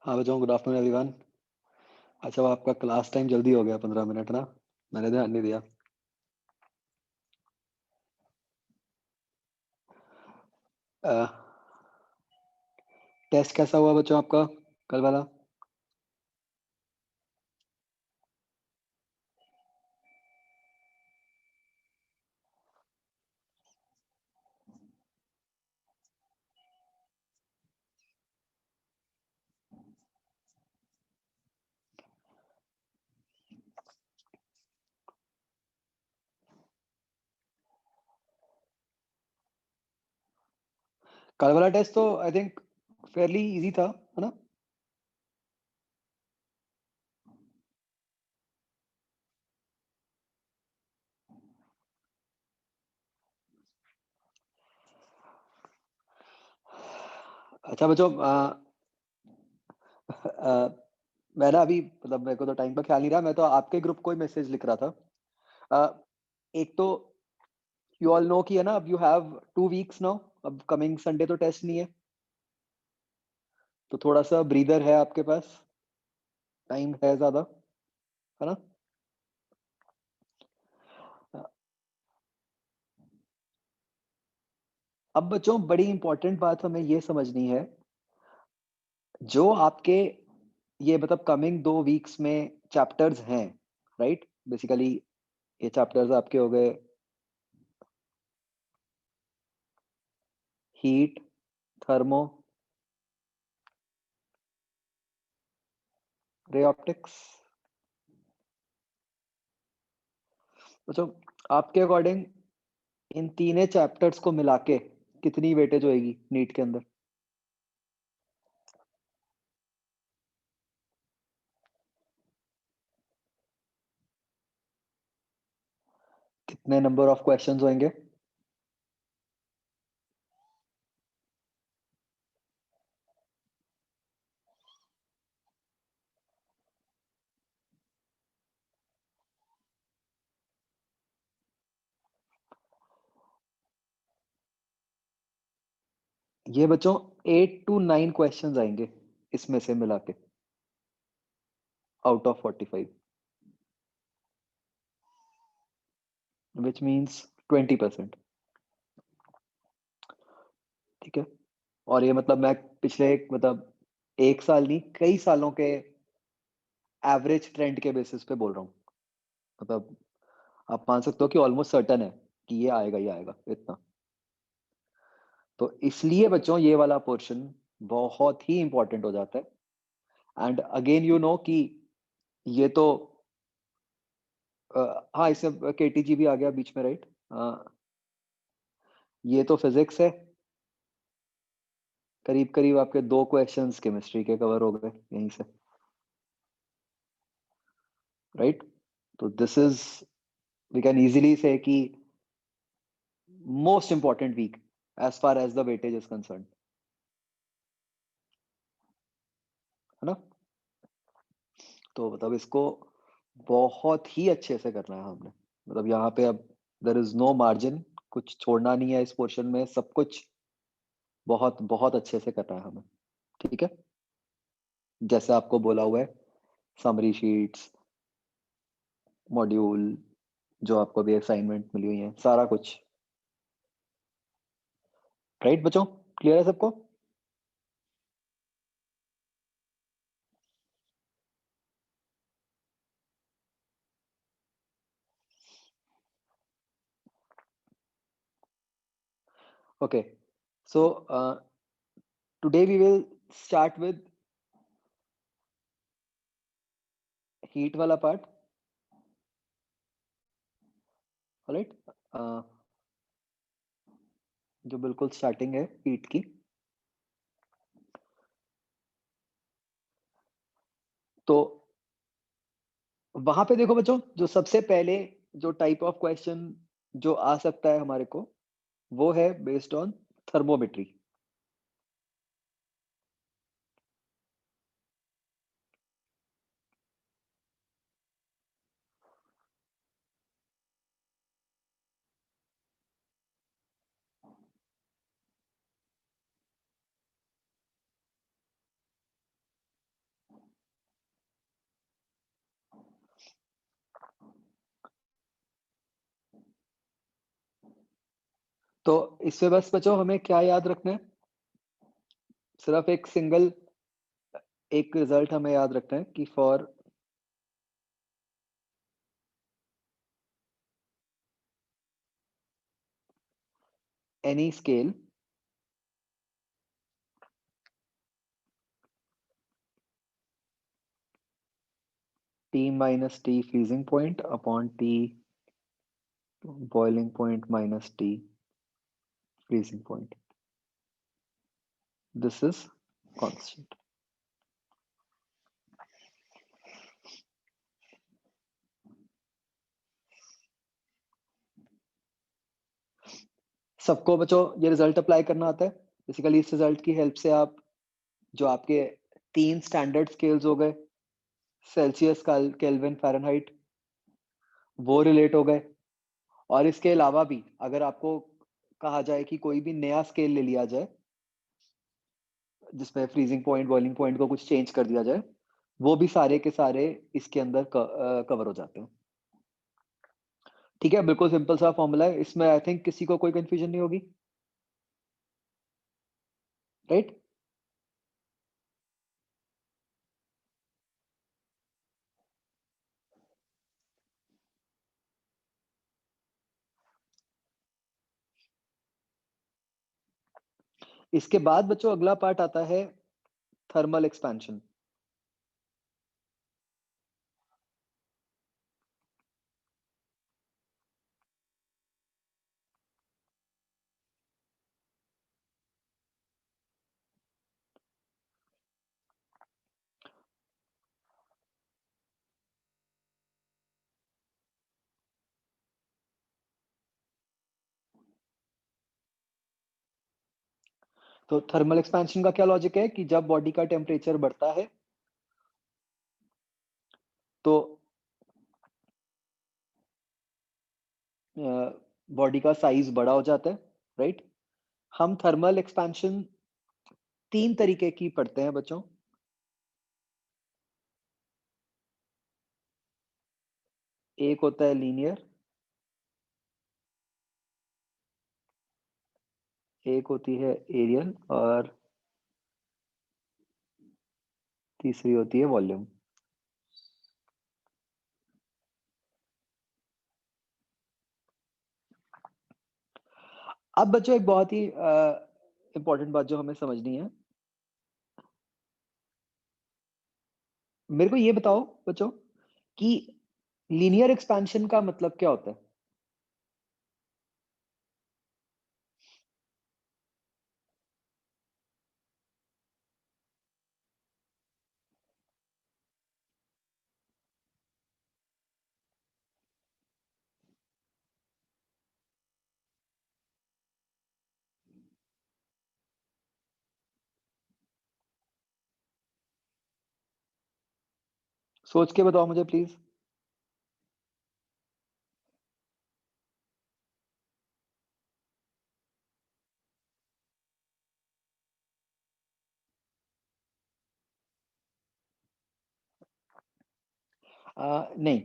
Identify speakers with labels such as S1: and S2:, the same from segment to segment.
S1: हाँ बच्चों, good afternoon everyone. अच्छा, वो आपका क्लास टाइम जल्दी हो गया, 15 मिनट ना। मैंने ध्यान नहीं दिया। टेस्ट कैसा हुआ बच्चों आपका, कल वाला? कल वाला टेस्ट तो आई थिंक फेयरली इजी था, है ना? अच्छा बच्चों, मैं ना अभी मतलब मेरे को तो टाइम का ख्याल नहीं रहा, मैं तो आपके ग्रुप को ही मैसेज लिख रहा था। एक तो यू ऑल नो कि है ना, अब यू हैव 2 वीक्स नाउ। अब कमिंग संडे तो टेस्ट नहीं है, तो थोड़ा सा ब्रीदर है आपके पास, टाइम है ज्यादा, है ना? अब बच्चों, बड़ी इंपॉर्टेंट बात हमें ये समझनी है, जो आपके ये मतलब कमिंग 2 वीक्स में चैप्टर्स हैं, राइट? बेसिकली ये चैप्टर्स आपके हो गए हीट, थर्मो, रे ऑप्टिक्स। बच्चों, आपके अकॉर्डिंग इन तीनों चैप्टर्स को मिला के कितनी वेटेज होएगी नीट के अंदर? कितने नंबर ऑफ क्वेश्चंस होंगे? ये बच्चों 8 to 9 क्वेश्चंस आएंगे इसमें से मिला के, आउट ऑफ 45, विच मीन्स 20%। ठीक है? और ये मतलब मैं पिछले मतलब 1 साल नहीं, कई सालों के एवरेज ट्रेंड के बेसिस पे बोल रहा हूँ। मतलब आप मान सकते हो कि ऑलमोस्ट सर्टन है कि ये आएगा इतना। तो इसलिए बच्चों ये वाला पोर्शन बहुत ही इंपॉर्टेंट हो जाता है। एंड अगेन यू नो कि ये तो हाँ, इसमें केटीजी भी आ गया बीच में, राइट? ये तो फिजिक्स है, करीब करीब आपके 2 क्वेश्चंस केमिस्ट्री के कवर हो गए यहीं से, राइट? तो this is, we can easily see कि most important week as far as the weightage is concern, है ना? तो मतलब इसको बहुत ही अच्छे से करना है हमने। मतलब यहाँ पे अब देर इज नो मार्जिन, कुछ छोड़ना नहीं है इस पोर्शन में, सब कुछ बहुत बहुत अच्छे से करना है हमें। ठीक है? जैसे आपको बोला हुआ है, समरी शीट्स, मॉड्यूल, जो आपको भी असाइनमेंट मिली हुई है, सारा कुछ। राइट बच्चों, क्लियर है सबको? Okay, so today we will start with heat वाला पार्ट। राइट? जो बिल्कुल स्टार्टिंग है हीट की। तो वहां पे देखो बच्चों, जो सबसे पहले जो टाइप ऑफ क्वेश्चन जो आ सकता है हमारे को, वो है बेस्ड ऑन थर्मोमेट्री। तो इससे बस बच्चों हमें क्या याद रखना है? सिर्फ एक रिजल्ट हमें याद रखना है कि for any scale T minus T freezing point upon T boiling point minus T freezing point. This is constant. सबको बच्चों ये रिजल्ट अप्लाई करना आता है? बेसिकली इस रिजल्ट की हेल्प से आप जो आपके 3 स्टैंडर्ड स्केल्स हो गए, सेल्सियस, केल्विन, फ़ारेनहाइट, वो रिलेट हो गए। और इसके अलावा भी अगर आपको कहा जाए कि कोई भी नया स्केल ले लिया जाए, जिसमें फ्रीजिंग पॉइंट, बॉइलिंग पॉइंट को कुछ चेंज कर दिया जाए, वो भी सारे के सारे इसके अंदर कवर हो जाते हैं। ठीक है, बिल्कुल सिंपल सा फॉर्मूला है। इसमें आई थिंक किसी को कोई कंफ्यूजन नहीं होगी, राइट? इसके बाद बच्चों अगला पार्ट आता है थर्मल एक्सपेंशन। तो थर्मल एक्सपेंशन का क्या लॉजिक है कि जब बॉडी का टेम्परेचर बढ़ता है तो बॉडी का साइज बड़ा हो जाता है, राइट? हम थर्मल एक्सपेंशन 3 तरीके की पढ़ते हैं बच्चों। एक होता है लीनियर, एक होती है एरियल और तीसरी होती है वॉल्यूम। अब बच्चों एक बहुत ही इंपॉर्टेंट बात जो हमें समझनी है, मेरे को ये बताओ बच्चों कि लीनियर एक्सपेंशन का मतलब क्या होता है? सोच के बताओ मुझे प्लीज। नहीं,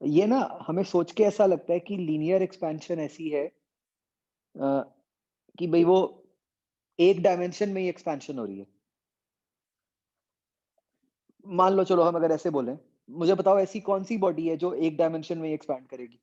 S1: ये ना हमें सोच के ऐसा लगता है कि लीनियर एक्सपेंशन ऐसी है अ, कि भाई वो एक डायमेंशन में ही एक्सपेंशन हो रही है। मान लो चलो हम अगर ऐसे बोलें, मुझे बताओ ऐसी कौन सी बॉडी है जो एक डायमेंशन में ही एक्सपैंड करेगी?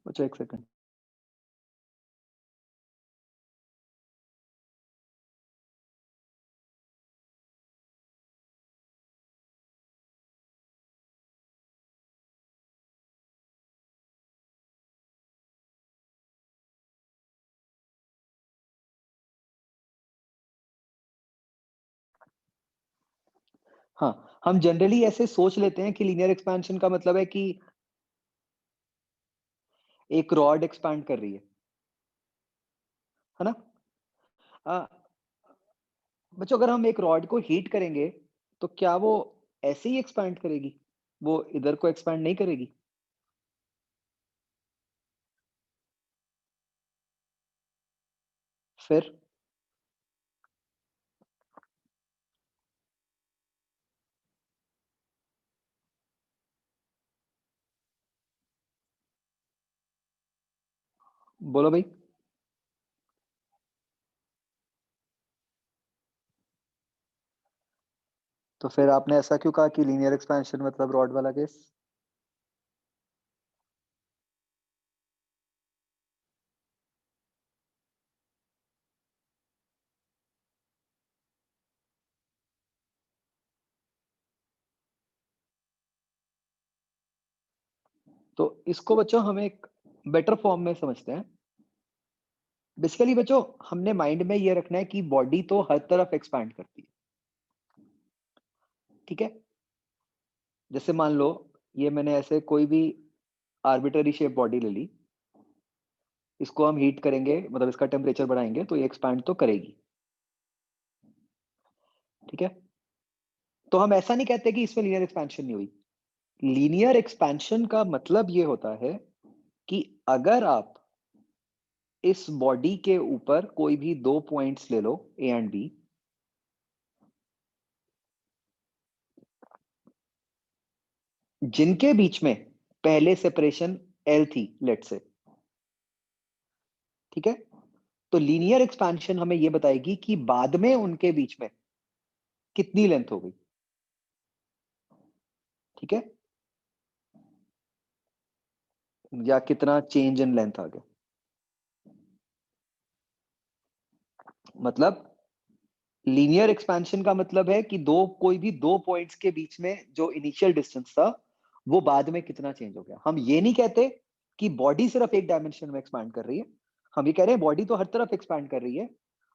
S1: अच्छा एक सेकंड। हाँ, हम जनरली ऐसे सोच लेते हैं कि लीनियर एक्सपेंशन का मतलब है कि एक रॉड एक्सपैंड कर रही है ना? अ, बच्चों अगर हम एक रॉड को हीट करेंगे, तो क्या वो ऐसे ही एक्सपैंड करेगी? वो इधर को एक्सपैंड नहीं करेगी? फिर? बोलो भाई। तो फिर आपने ऐसा क्यों कहा कि लीनियर एक्सपेंशन मतलब रॉड वाला केस? तो इसको बच्चों हम एक बेटर फॉर्म में समझते हैं। बेसिकली बच्चों हमने माइंड में ये रखना है कि बॉडी तो हर तरफ एक्सपैंड करती है, ठीक है? जैसे मान लो ये मैंने ऐसे कोई भी आर्बिट्ररी शेप बॉडी ले ली, इसको हम हीट करेंगे मतलब इसका टेम्परेचर बढ़ाएंगे तो ये एक्सपैंड तो करेगी, ठीक है? तो हम ऐसा नहीं कहते कि इसमें लीनियर एक्सपेंशन नहीं हुई। लीनियर एक्सपेंशन का मतलब ये होता है कि अगर आप इस बॉडी के ऊपर कोई भी दो पॉइंट्स ले लो, ए एंड बी, जिनके बीच में पहले सेपरेशन एल थी, लेट से, ठीक है? तो लीनियर एक्सपेंशन हमें यह बताएगी कि बाद में उनके बीच में कितनी लेंथ हो गई, ठीक है? या कितना चेंज इन लेंथ आ गया। मतलब लीनियर एक्सपेंशन का मतलब है कि दो कोई भी दो पॉइंट्स के बीच में जो इनिशियल डिस्टेंस था वो बाद में कितना चेंज हो गया। हम ये नहीं कहते कि बॉडी सिर्फ एक डायमेंशन में एक्सपैंड कर रही है, हम ये कह रहे हैं बॉडी तो हर तरफ एक्सपैंड कर रही है,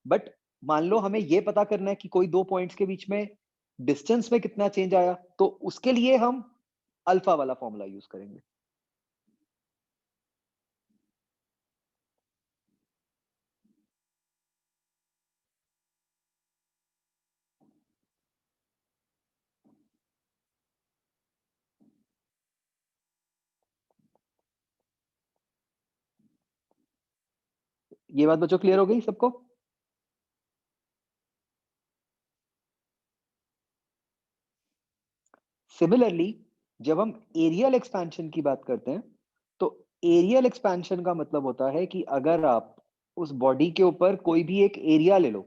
S1: बट मान लो हमें ये पता करना है कि कोई दो पॉइंट्स के बीच में डिस्टेंस में कितना चेंज आया, तो उसके लिए हम अल्फा वाला फॉर्मूला यूज करेंगे। ये बात बच्चों क्लियर हो गई सबको? सिमिलरली जब हम एरियल एक्सपेंशन की बात करते हैं, तो एरियल एक्सपेंशन का मतलब होता है कि अगर आप उस बॉडी के ऊपर कोई भी एक एरिया ले लो,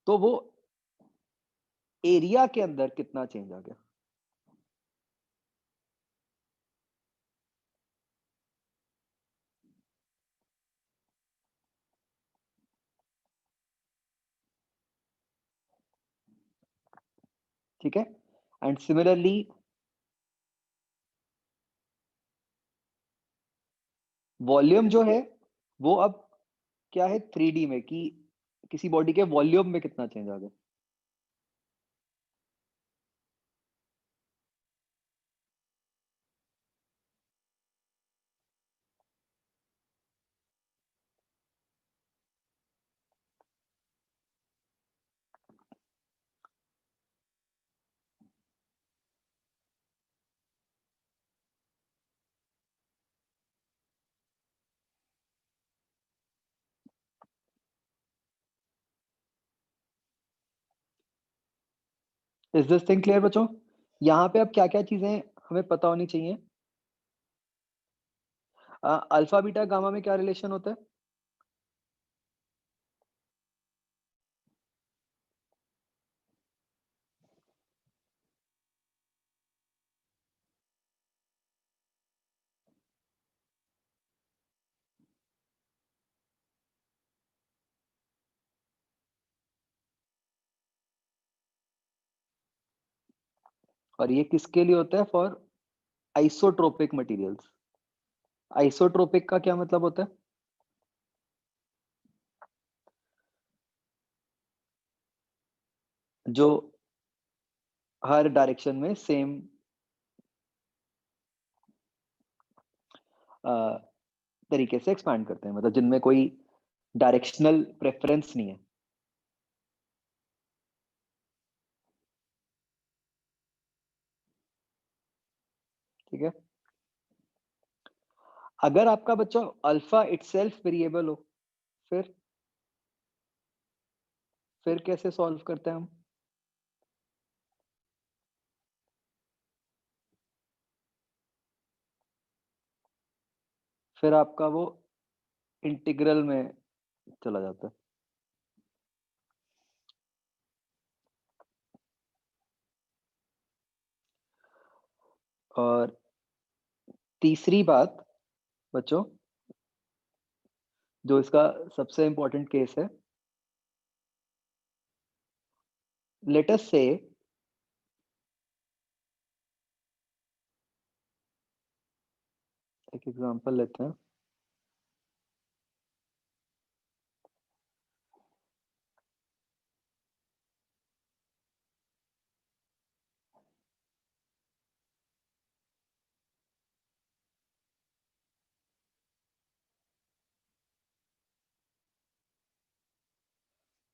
S1: तो वो एरिया के अंदर कितना चेंज आ गया, ठीक है? एंड सिमिलरली वॉल्यूम जो है वो अब क्या है, 3D में, कि किसी बॉडी के वॉल्यूम में कितना चेंज आ गया, इज दिस थिंग क्लियर बच्चों? यहाँ पे अब क्या क्या चीजें हमें पता होनी चाहिए। अल्फा बीटा गामा में क्या रिलेशन होता है? और ये किसके लिए होता है? For isotropic materials. आइसोट्रोपिक का क्या मतलब होता है? जो हर डायरेक्शन में सेम तरीके से एक्सपैंड करते हैं, मतलब जिनमें कोई डायरेक्शनल प्रेफरेंस नहीं है। ठीक है। अगर आपका बच्चा अल्फा इटसेल्फ वेरिएबल हो, फिर फिर कैसे सॉल्व करते हैं हम? फिर आपका वो इंटीग्रल में चला जाता है। और तीसरी बात बच्चों, जो इसका सबसे इंपॉर्टेंट केस है, लेट अस से एक एग्जांपल लेते हैं।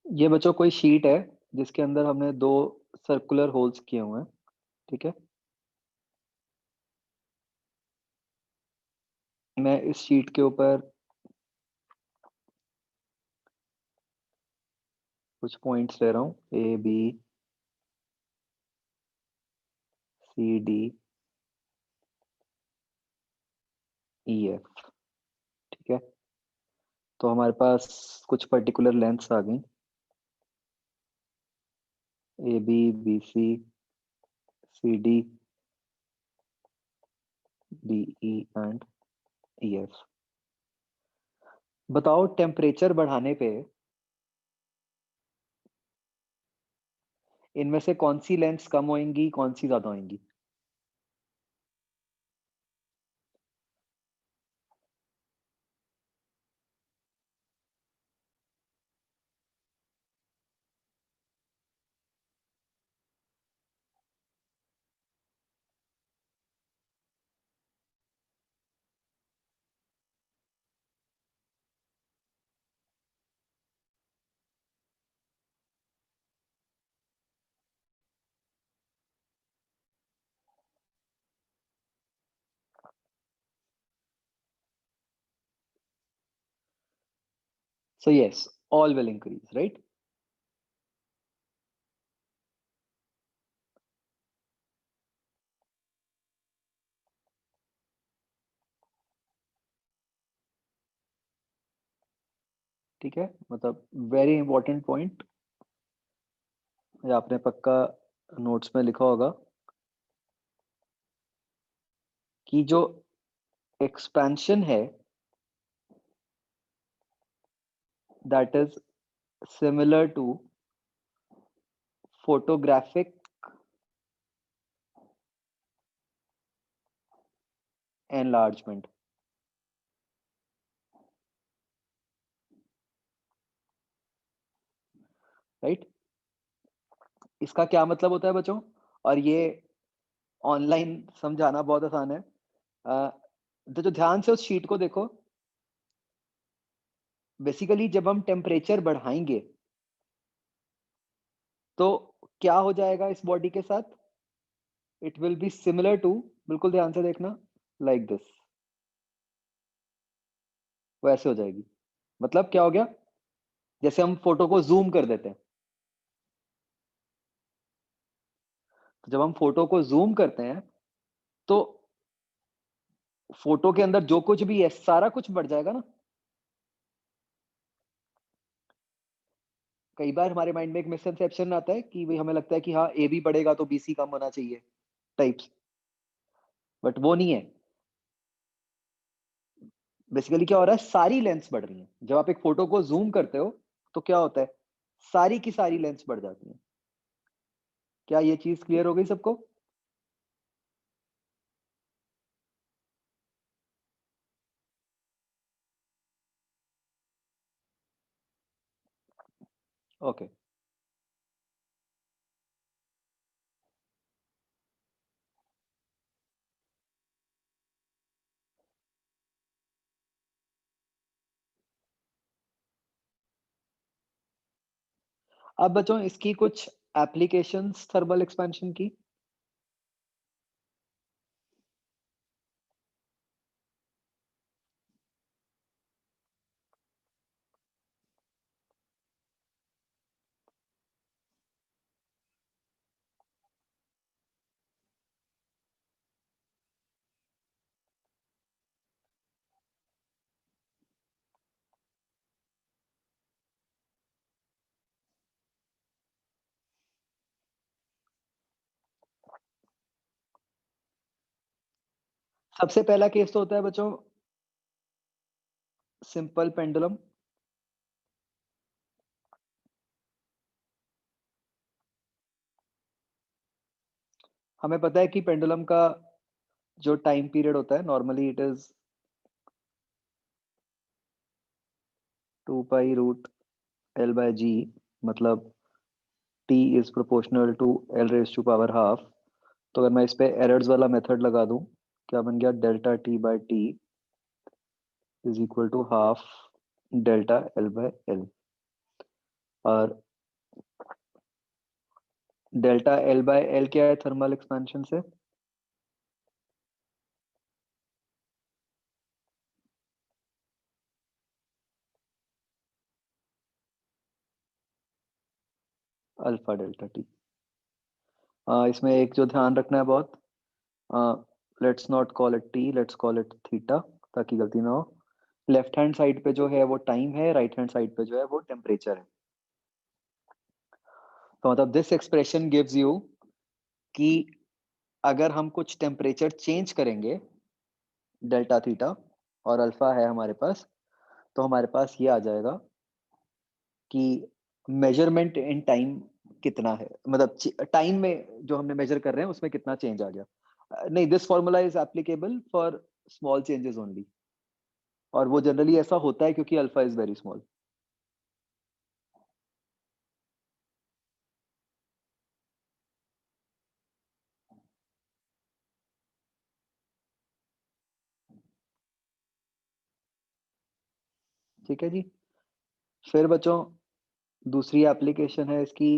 S1: ये बच्चों कोई शीट है जिसके अंदर हमने दो सर्कुलर होल्स किए हुए हैं। ठीक है। मैं इस शीट के ऊपर कुछ पॉइंट्स ले रहा हूँ, A B C D E F. ठीक है। तो हमारे पास कुछ पर्टिकुलर लेंथ्स आ गई, A B B C C D D E and E F. बताओ टेम्परेचर बढ़ाने पे इनमें से कौन सी लेंथ्स कम होंगी, कौन सी ज्यादा होंगी? So yes, all will increase, right? ठीक है। मतलब वेरी इंपॉर्टेंट पॉइंट, ये आपने पक्का नोट्स में लिखा होगा कि जो एक्सपेंशन है that is similar to photographic enlargement, right? इसका क्या मतलब होता है बच्चों? और ये ऑनलाइन समझाना बहुत आसान है। अ, तो जो ध्यान से उस शीट को देखो, बेसिकली जब हम टेम्परेचर बढ़ाएंगे तो क्या हो जाएगा इस बॉडी के साथ? It will be similar to, बिल्कुल ध्यान से देखना, लाइक दिस, वैसे हो जाएगी। मतलब क्या हो गया? जैसे हम फोटो को जूम कर देते हैं, तो जब हम फोटो को जूम करते हैं तो फोटो के अंदर जो कुछ भी है सारा कुछ बढ़ जाएगा ना। कई बार हमारे माइंड में एक मिसकंसेप्शन आता है कि भाई हमें लगता है कि हाँ ए बी बढ़ेगा तो बी सी कम होना चाहिए, टाइप्स। बट वो नहीं है। बेसिकली क्या हो रहा है, सारी लेंस बढ़ रही हैं। जब आप एक फोटो को जूम करते हो तो क्या होता है, सारी की सारी लेंस बढ़ जाती हैं। क्या ये चीज क्लियर हो गई सबको? ओके। अब बच्चों इसकी कुछ एप्लीकेशंस थर्मल एक्सपेंशन की। सबसे पहला केस तो होता है बच्चों सिंपल पेंडुलम। हमें पता है कि पेंडुलम का जो टाइम पीरियड होता है normally it is 2 pi root L by g, मतलब t is proportional to L raise to power half. तो अगर मैं इस पे एरर्स वाला मेथड लगा दूं, क्या बन गया, delta T by T is equal to half delta L by L. और डेल्टा एल बाय एल क्या है थर्मल एक्सपेंशन से? Alpha delta T. इसमें एक जो ध्यान रखना है बहुत, let's not call it T, let's call it theta, ताकि गलती ना हो। लेफ्ट हैंड साइड पे जो है वो टाइम है, राइट हैंड साइड पे जो है वो टेम्परेचर है। तो मतलब दिस एक्सप्रेशन गिव्स यू कि अगर हम कुछ टेम्परेचर चेंज करेंगे डेल्टा थीटा और अल्फा है हमारे पास, तो हमारे पास ये आ जाएगा कि मेजरमेंट इन टाइम कितना है, मतलब टाइम में जो हमने मेजर कर रहे हैं उसमें कितना चेंज आ गया। नहीं, this formula is applicable for small changes only, और वो जनरली ऐसा होता है क्योंकि अल्फा इज वेरी स्मॉल। ठीक है जी। फिर बच्चों दूसरी एप्लीकेशन है इसकी,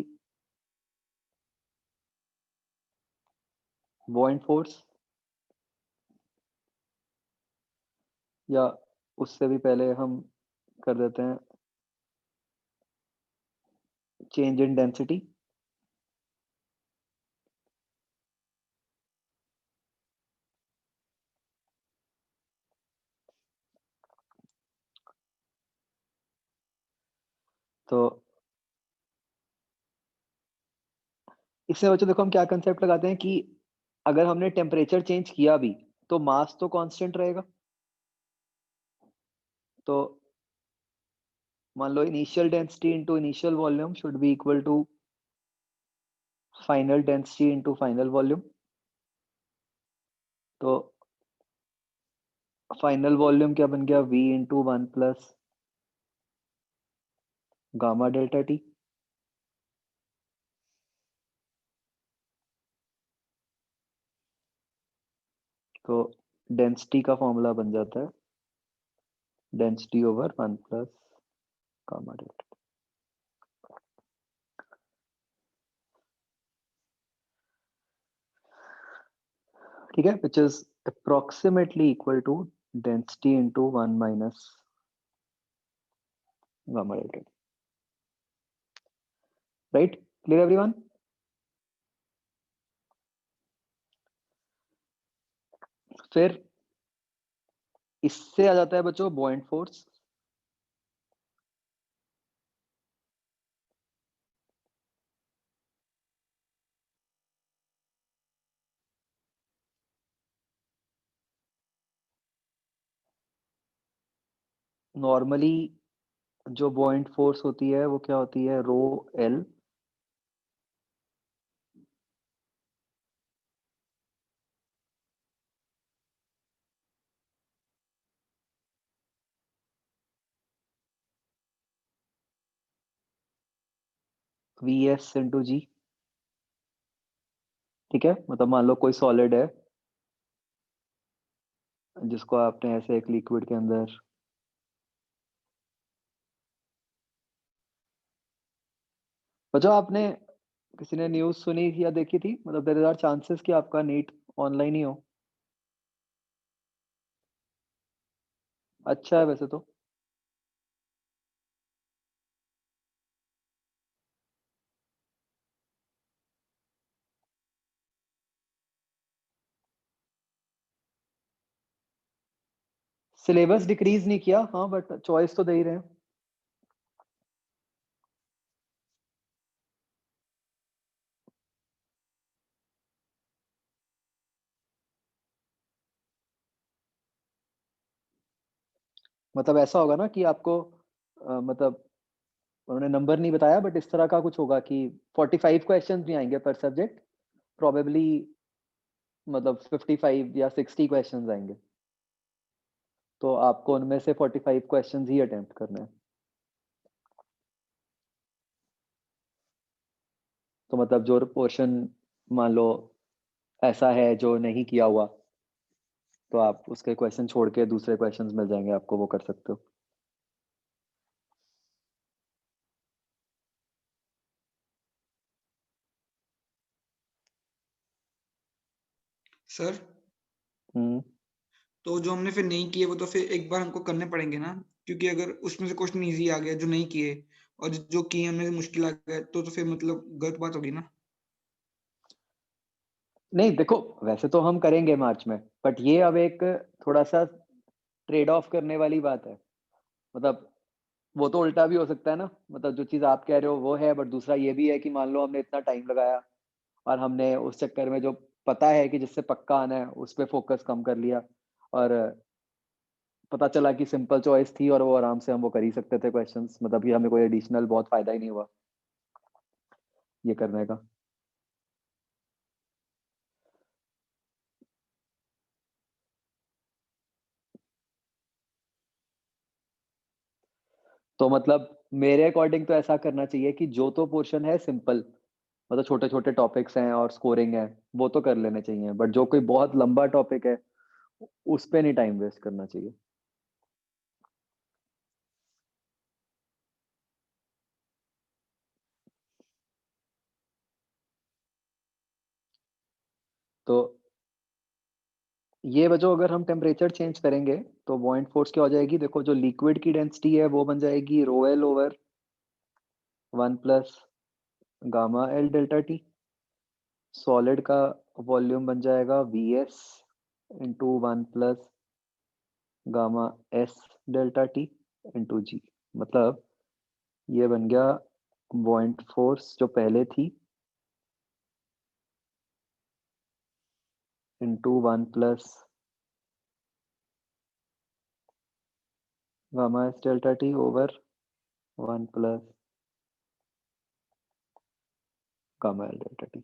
S1: बॉइंड फोर्स, या उससे भी पहले हम कर देते हैं चेंज इन डेंसिटी। तो इसमें बच्चों देखो हम क्या कंसेप्ट लगाते हैं कि अगर हमने टेम्परेचर चेंज किया भी तो मास तो कांस्टेंट रहेगा। तो मान लो initial density into initial volume should be equal to final density into final volume. तो फाइनल वॉल्यूम क्या बन गया, v into one plus gamma delta T. तो डेंसिटी का फॉर्मूला बन जाता है density over one plus gamma delta. ठीक है, which is approximately equal to density into one minus gamma delta T. Right, clear everyone? फिर इससे आ जाता है बच्चों बॉइंड फोर्स। नॉर्मली जो बॉइंड फोर्स होती है वो क्या होती है, rho L V S into g. ठीक है, मतलब मान लो कोई सॉलिड है जिसको आपने ऐसे एक लिक्विड के अंदर बच्चों आपने किसी ने न्यूज़ सुनी थी या देखी थी? मतलब देयर आर चांसेस कि आपका नीट ऑनलाइन ही हो। अच्छा है वैसे तो। सिलेबस डिक्रीज़ नहीं किया, हाँ, बट चॉइस तो दे ही रहे हैं। मतलब ऐसा होगा ना कि आपको मतलब उन्होंने नंबर नहीं बताया बट इस तरह का कुछ होगा कि 45 क्वेश्चंस नहीं आएँगे पर सब्जेक्ट, प्रोबेबली मतलब 55 या 60 क्वेश्चंस आएँगे। तो आपको उनमें से 45 क्वेश्चंस ही अटेम्प्ट करने हैं। तो मतलब जो पोर्शन मान लो ऐसा है जो नहीं किया हुआ, तो आप उसके क्वेश्चन छोड़ के दूसरे क्वेश्चंस मिल जाएँगे आपको, वो कर सकते हो।
S2: सर,
S1: हुँ।
S2: तो जो हमने फिर नहीं किए वो तो फिर एक बार हमको करने पड़ेंगे ना? क्योंकि अगर उसमें से क्वेश्चन ईज़ी आ गया जो नहीं किए और जो किए उनमें से मुश्किल आ गया तो फिर मतलब गलत बात होगी ना?
S1: नहीं देखो, वैसे तो हम करेंगे मार्च में, बट ये अब एक थोड़ा-सा ट्रेड ऑफ करने वाली बात है। मतलब वो तो उल्टा भी हो सकता है ना, मतलब जो चीज़ आप कह रहे हो वो है, बट दूसरा ये भी है कि मान लो हमने इतना टाइम लगाया और हमने उस चक्कर में जो पता है कि जिससे पक्का आना है, उस पे फ़ोकस कम कर लिया और पता चला कि सिंपल चॉइस थी और वो आराम से हम वो कर ही सकते थे क्वेश्चंस, मतलब कि हमें कोई एडिशनल बहुत फ़ायदा ही नहीं हुआ ये करने का। तो मतलब मेरे अकॉर्डिंग तो ऐसा करना चाहिए कि जो तो पोर्शन है सिंपल, मतलब छोटे-छोटे टॉपिक्स हैं और स्कोरिंग है, वो तो कर लेने चाहिए। बट जो कोई बहुत लंबा टॉपिक है, उस पे नहीं टाइम वेस्ट करना चाहिए। तो ये वजह अगर हम टेम्परेचर चेंज करेंगे, तो बॉइंट फोर्स क्या हो जाएगी? देखो जो लिक्विड की डेंसिटी है वो बन जाएगी rho L over 1 plus gamma L delta T। Solid का वॉल्यूम बन जाएगा Vs into 1 plus gamma S delta T into G। मतलब ये बन गया बॉइंट फोर्स जो पहले थी into 1 plus gamma S delta T over 1 plus gamma L delta T।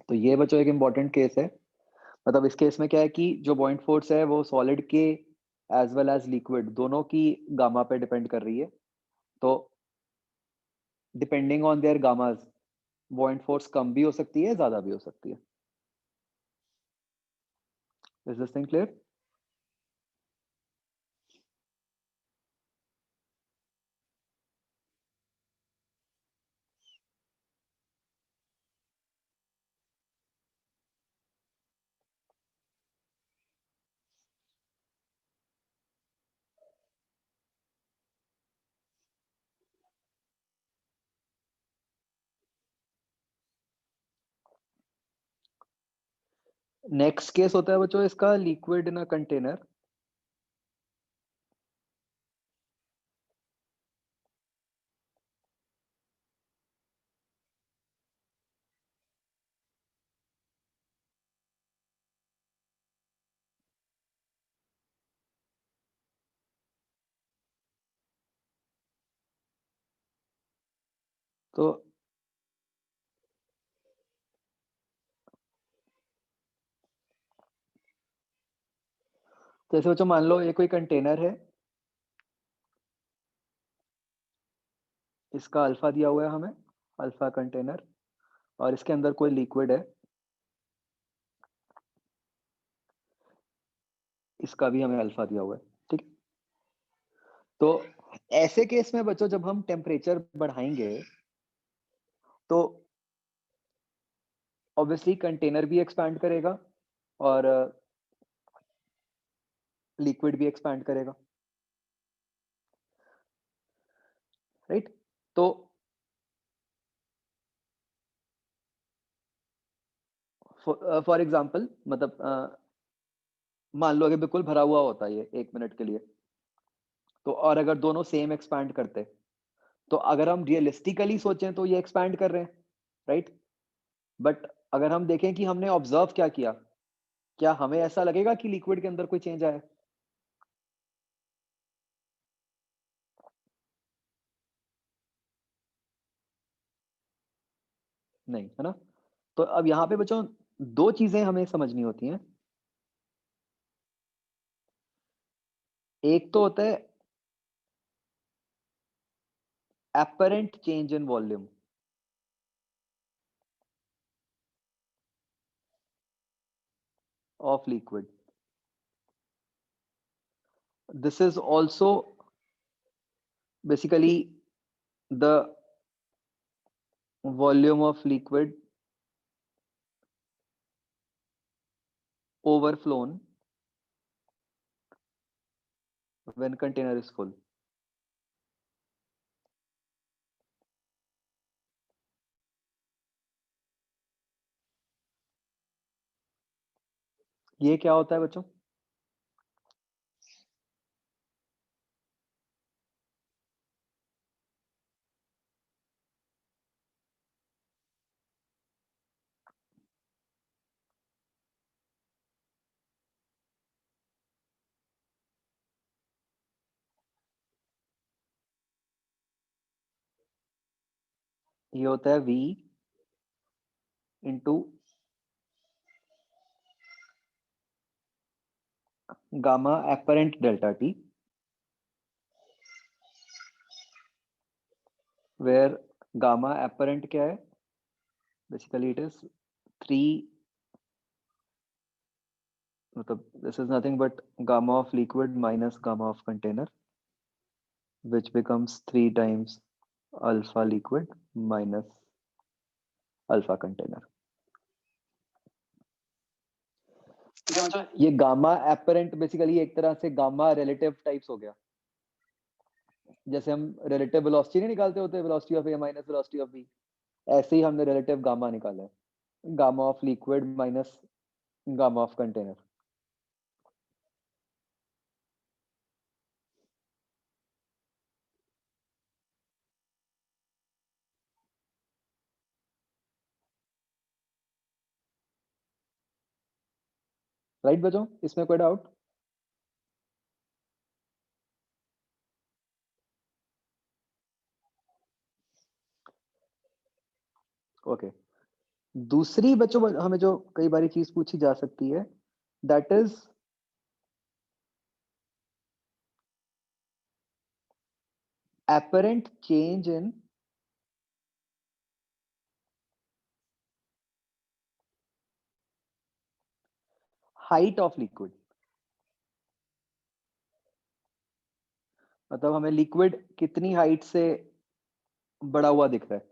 S1: तो ये बच्चों एक इम्पोर्टेंट केस है। मतलब इस केस में क्या है कि जो बॉइंट फोर्स है वो सॉलिड के एज वेल एज लिक्विड दोनों की गामा पे डिपेंड कर रही है। तो depending on their gammas buoyant force कम भी हो सकती है, ज्यादा भी हो सकती है। Is this thing clear? Next case होता है बच्चों इसका लिक्विड इन अ कंटेनर। तो जैसे बच्चों मान लो ये कोई कंटेनर है, इसका अल्फा दिया हुआ है हमें, अल्फा कंटेनर, और इसके अंदर कोई लिक्विड है, इसका भी हमें अल्फा दिया हुआ है। ठीक। तो ऐसे केस में बच्चों जब हम टेम्परेचर बढ़ाएंगे, तो ऑब्वियसली कंटेनर भी एक्सपैंड करेगा और लिक्विड भी एक्सपैंड करेगा, राइट? तो फॉर एग्जांपल मतलब मान लो अगर बिल्कुल भरा हुआ होता है ये 1 मिनट के लिए, तो और अगर दोनों सेम एक्सपैंड करते, तो अगर हम रियलिस्टिकली सोचें तो ये एक्सपैंड कर रहे हैं, राइट? बट अगर हम देखें कि हमने ऑब्जर्व क्या किया, क्या हमें ऐसा लगेगा कि लिक्विड के अंदर कोई चेंज आया है? नहीं, है ना? तो अब यहाँ पे बच्चों 2 चीज़ें हमें समझनी होती हैं। एक तो होता है apparent change in volume of liquid. This is also basically the volume of liquid overflown when container is full. ये क्या होता है बच्चों? ये होता है V into gamma apparent delta T, where gamma apparent क्या है? Basically it is 3, मतलब this is nothing but gamma of liquid minus gamma of container, which becomes 3 times alpha liquid minus alpha container. ये gamma apparent basically एक तरह से gamma relative types हो गया। जैसे हम रिलेटिव वेलोसिटी नहीं निकालते होते, velocity of A minus velocity of B, ऐसे ही हमने रिलेटिव गामा निकाला है, gamma of liquid minus gamma of container. Right बच्चों, इसमें कोई डाउट? ओके। दूसरी बच्चों हमें जो कई बार चीज पूछी जा सकती है, that is apparent change in height of liquid। मतलब हमें लिक्विड कितनी हाइट से बड़ा हुआ दिख रहा है।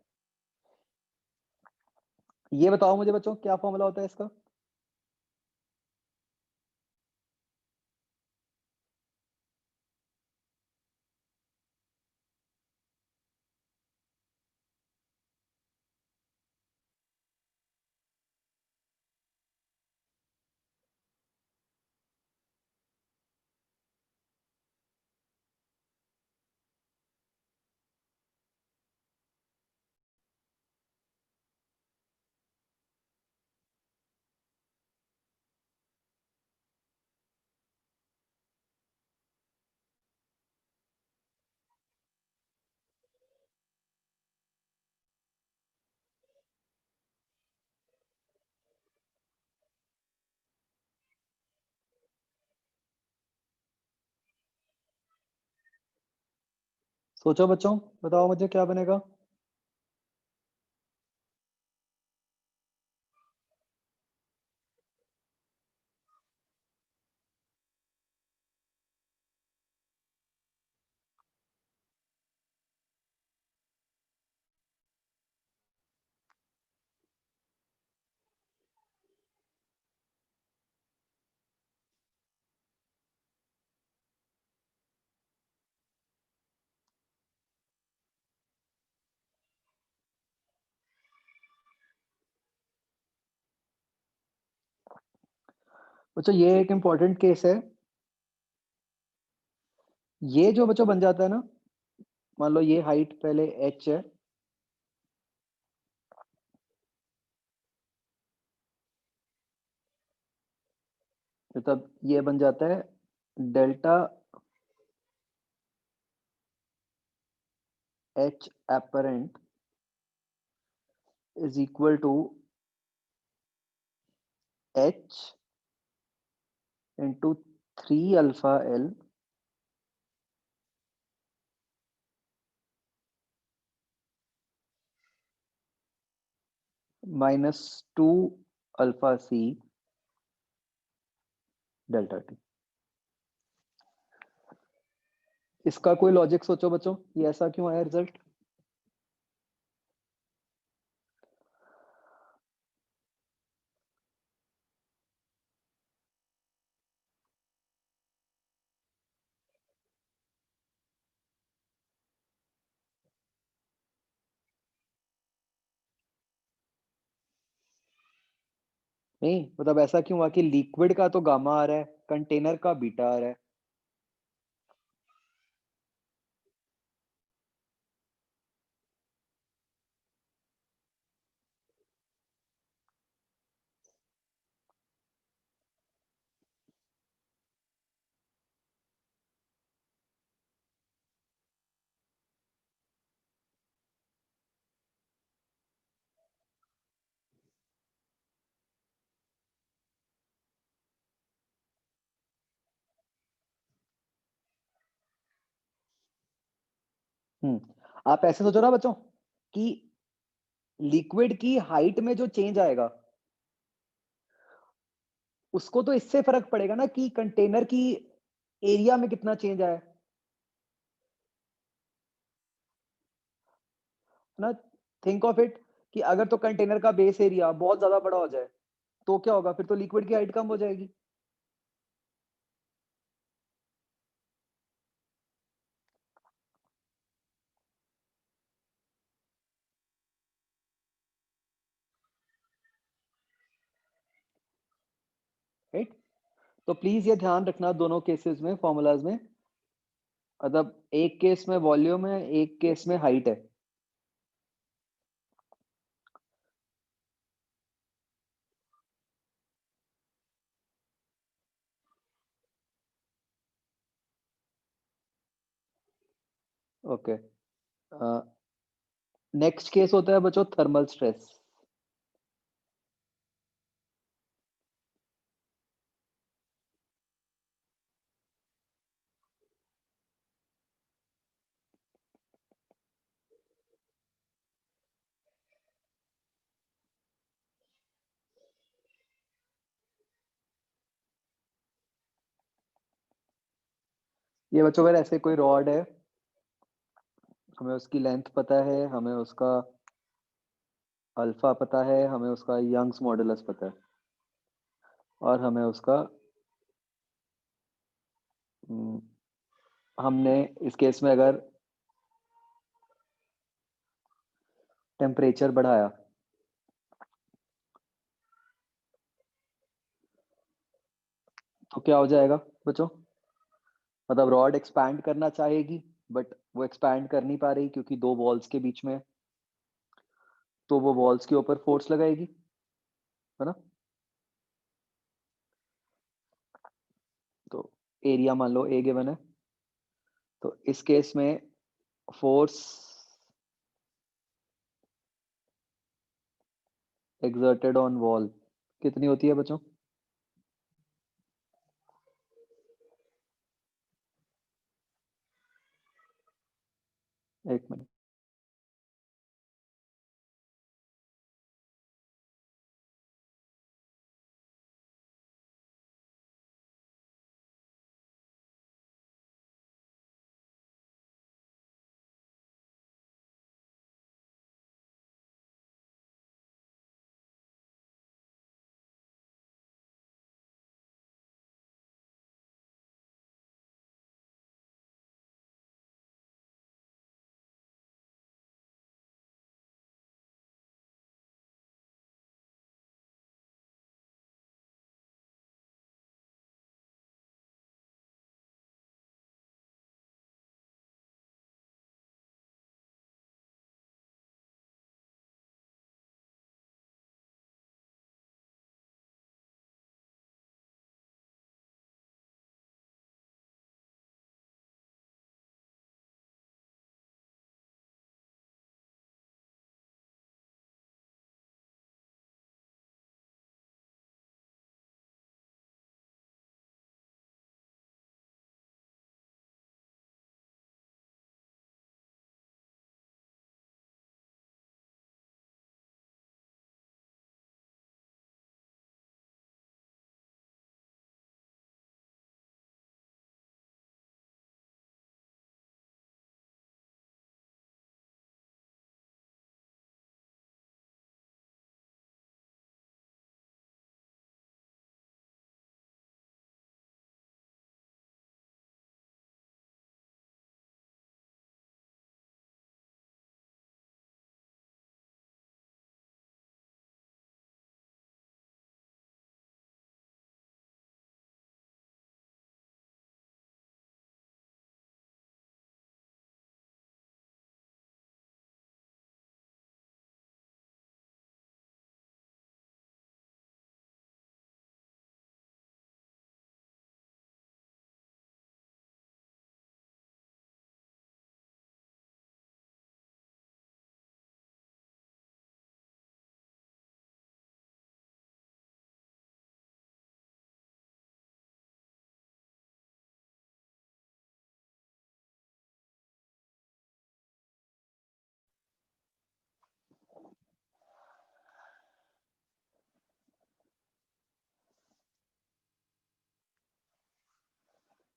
S1: ये बताओ मुझे बच्चों, क्या फॉर्मूला होता है इसका? सोचो बच्चों, बताओ मुझे क्या बनेगा? बच्चों ये एक इम्पोर्टेंट केस है। ये जो बच्चों बन जाता है ना, मान लो ये हाइट पहले h है, मतलब ये बन जाता है delta h apparent is equal to h into 3 alpha L minus 2 alpha C delta T। इसका कोई लॉजिक सोचो बच्चों, ये ऐसा क्यों आया रिजल्ट? नहीं मतलब ऐसा क्यों हुआ कि लिक्विड का तो गामा आ रहा है, कंटेनर का बीटा आ रहा है। आप ऐसे सोचो ना बच्चों कि लिक्विड की हाइट में जो चेंज आएगा उसको तो इससे फर्क पड़ेगा ना कि कंटेनर की एरिया में कितना चेंज आया है ना। थिंक ऑफ इट कि अगर तो कंटेनर का बेस एरिया बहुत ज्यादा बड़ा हो जाए तो क्या होगा, फिर तो लिक्विड की हाइट कम हो जाएगी। राइट, तो प्लीज ये ध्यान रखना दोनों केसेस में फॉर्मूलाज में, मतलब एक केस में वॉल्यूम है, एक केस में हाइट है। ओके, नेक्स्ट केस होता है बच्चों थर्मल स्ट्रेस। ये बच्चों अगर ऐसे कोई रॉड है, हमें उसकी लेंथ पता है, हमें उसका अल्फा पता है, हमें उसका यंग्स मॉडुलस पता है, और हमें उसका हम्म, हमने इस केस में अगर टेम्परेचर बढ़ाया तो क्या हो जाएगा बच्चों? मतलब रॉड एक्सपैंड करना चाहेगी बट वो एक्सपैंड कर नहीं पा रही क्योंकि दो वॉल्स के बीच में है, तो वो वॉल्स के ऊपर फोर्स लगाएगी, है ना। तो एरिया मान लो ए गिवन है, तो इस केस में फोर्स एक्सर्टेड ऑन वॉल कितनी होती है बच्चों? एक मिनट।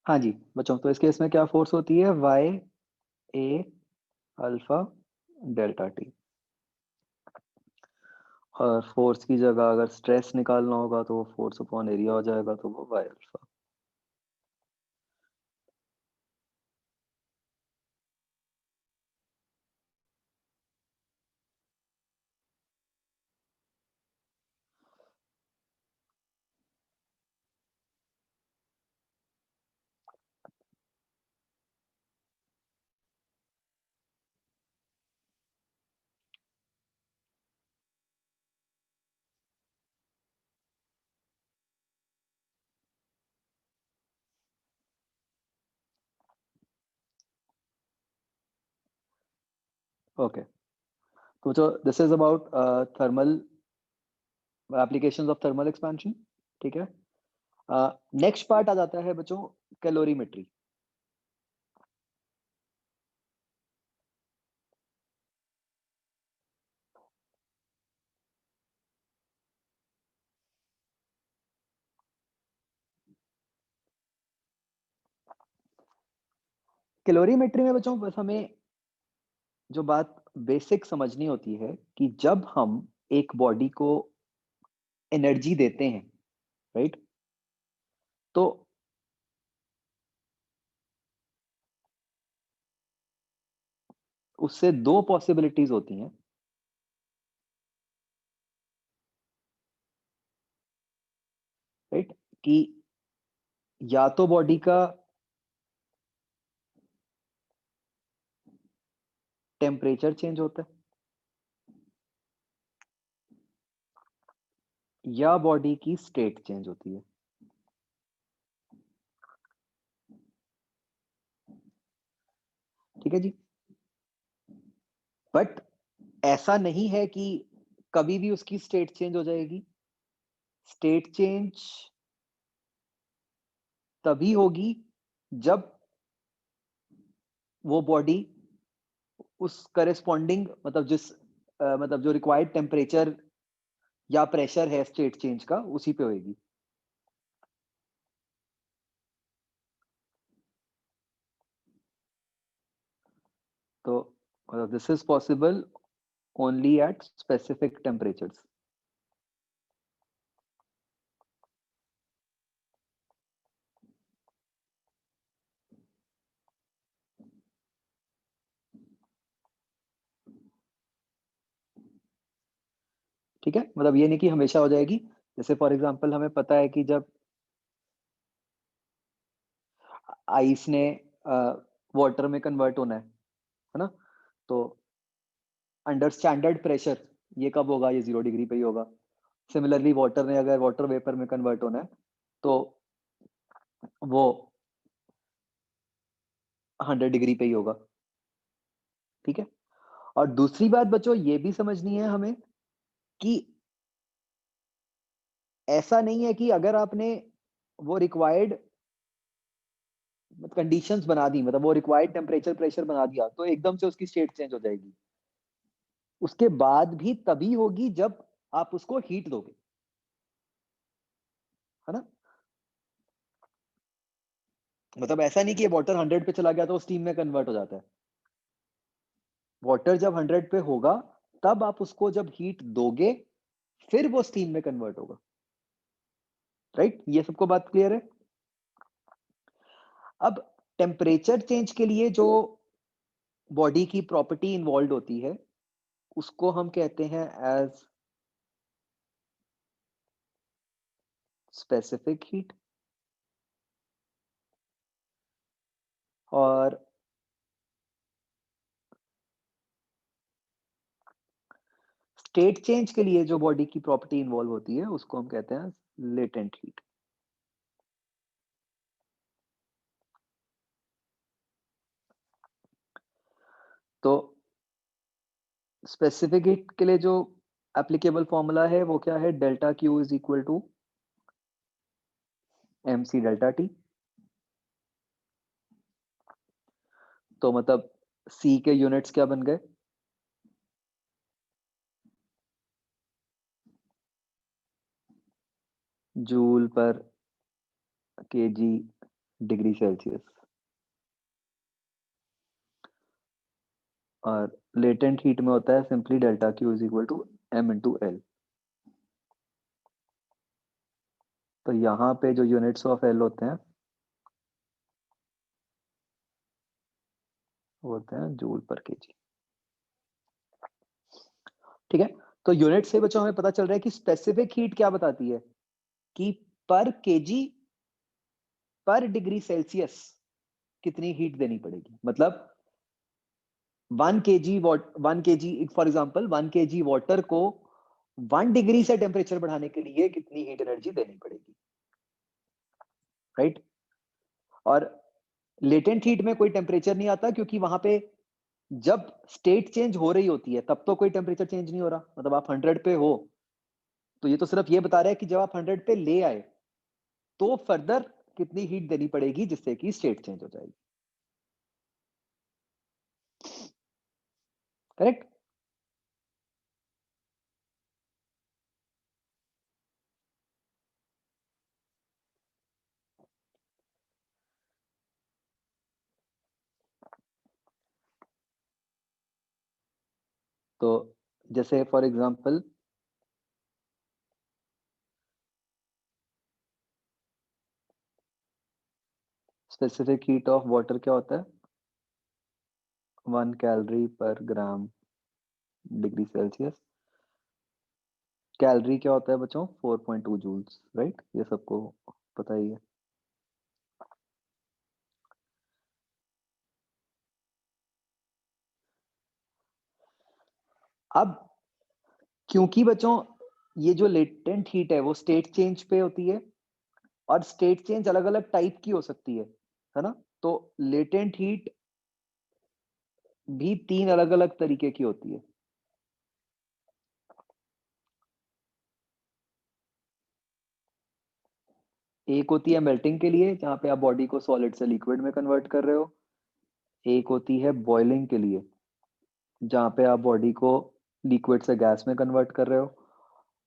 S1: हाँ जी बच्चों, तो इस केस में क्या फोर्स होती है, वाई ए अल्फा डेल्टा टी। और फोर्स की जगह अगर स्ट्रेस निकालना होगा तो वो फोर्स अपॉन एरिया हो जाएगा, तो वो वाई अल्फा। ओके, तो जो this is about thermal applications of thermal expansion. ठीक है, नेक्स्ट पार्ट आ जाता है बच्चों कैलोरीमेट्री। कैलोरीमेट्री में बच्चों बस हमें जो बात बेसिक समझनी होती है कि जब हम एक बॉडी को एनर्जी देते हैं, राइट, तो उससे दो पॉसिबिलिटीज होती हैं, राइट, कि या तो बॉडी का टेम्परेचर चेंज होता है या बॉडी की स्टेट चेंज होती है। ठीक है जी, बट ऐसा नहीं है कि कभी भी उसकी स्टेट चेंज हो जाएगी। स्टेट चेंज तभी होगी जब वो बॉडी उस करेस्पॉन्डिंग मतलब मतलब जो रिक्वायर्ड टेम्परेचर या प्रेशर है स्टेट चेंज का, उसी पे होगी। तो this is possible only at specific temperatures. ठीक है, मतलब ये नहीं कि हमेशा हो जाएगी। जैसे फॉर एग्जांपल हमें पता है कि जब आइस ने वाटर में कन्वर्ट होना है ना, तो अंडर स्टैंडर्ड प्रेशर ये कब होगा, ये 0 डिग्री पे ही होगा। सिमिलरली वाटर ने अगर वाटर वेपर में कन्वर्ट होना है तो वो 100 डिग्री पे ही होगा। ठीक है, और दूसरी बात बच्चों ये भी समझनी है हमें कि ऐसा नहीं है कि अगर आपने वो रिक्वायर्ड कंडीशंस बना दी, मतलब वो रिक्वायर्ड टेम्परेचर प्रेशर बना दिया, तो एकदम से उसकी स्टेट चेंज हो जाएगी। उसके बाद भी तभी होगी जब आप उसको हीट दोगे, है ना। मतलब ऐसा नहीं कि वाटर 100 पे चला गया तो स्टीम में कन्वर्ट हो जाता है। वाटर जब 100 पे होगा तब आप उसको जब हीट दोगे फिर वो स्टीम में कन्वर्ट होगा, राइट। ये सबको बात क्लियर है। अब टेम्परेचर चेंज के लिए जो बॉडी की प्रॉपर्टी इन्वॉल्व होती है उसको हम कहते हैं एज स्पेसिफिक हीट। और स्टेट चेंज के लिए जो बॉडी की प्रॉपर्टी इन्वॉल्व होती है उसको हम कहते हैं लेटेंट हीट। तो स्पेसिफिक हीट के लिए जो एप्लीकेबल फॉर्मूला है वो क्या है, delta Q is equal to M C delta T. तो मतलब सी के यूनिट्स क्या बन गए, joule per KG degree Celsius. और लेटेंट हीट में होता है simply delta Q is equal to M into L. तो यहाँ पे जो यूनिट्स ऑफ एल होते हैं वो होते हैं जूल पर केजी। ठीक है, तो यूनिट से बच्चों हमें पता चल रहा है कि स्पेसिफिक हीट क्या बताती है कि पर केजी पर डिग्री सेल्सियस कितनी हीट देनी पड़ेगी। मतलब 1 kg for example 1 kg water को 1 डिग्री से टेम्परेचर बढ़ाने के लिए कितनी हीट एनर्जी देनी पड़ेगी, राइट। और लेटेंट हीट में कोई टेम्परेचर नहीं आता, क्योंकि वहां पे जब स्टेट चेंज हो रही होती है तब तो कोई टेम्परेचर चेंज नहीं हो रहा। मतलब आप 100 पे हो, तो ये तो सिर्फ ये बता रहा है कि जब आप 100 पे ले आए तो फर्दर कितनी हीट देनी पड़ेगी जिससे कि स्टेट चेंज हो जाएगी। करेक्ट। तो जैसे for example specific heat of water क्या होता है, 1 कैलोरी पर ग्राम डिग्री सेल्सियस। कैलोरी क्या होता है बच्चों, 4.2 जूल्स, राइट। ये सबको पता ही है। अब क्योंकि बच्चों ये जो लेटेंट हीट है वो स्टेट चेंज पे होती है, और स्टेट चेंज अलग अलग टाइप की हो सकती है ना। तो लेटेंट हीट भी 3 अलग अलग तरीके की होती है। एक होती है मेल्टिंग के लिए, जहां पे आप बॉडी को सॉलिड से लिक्विड में कन्वर्ट कर रहे हो। एक होती है बॉइलिंग के लिए, जहां पे आप बॉडी को लिक्विड से गैस में कन्वर्ट कर रहे हो।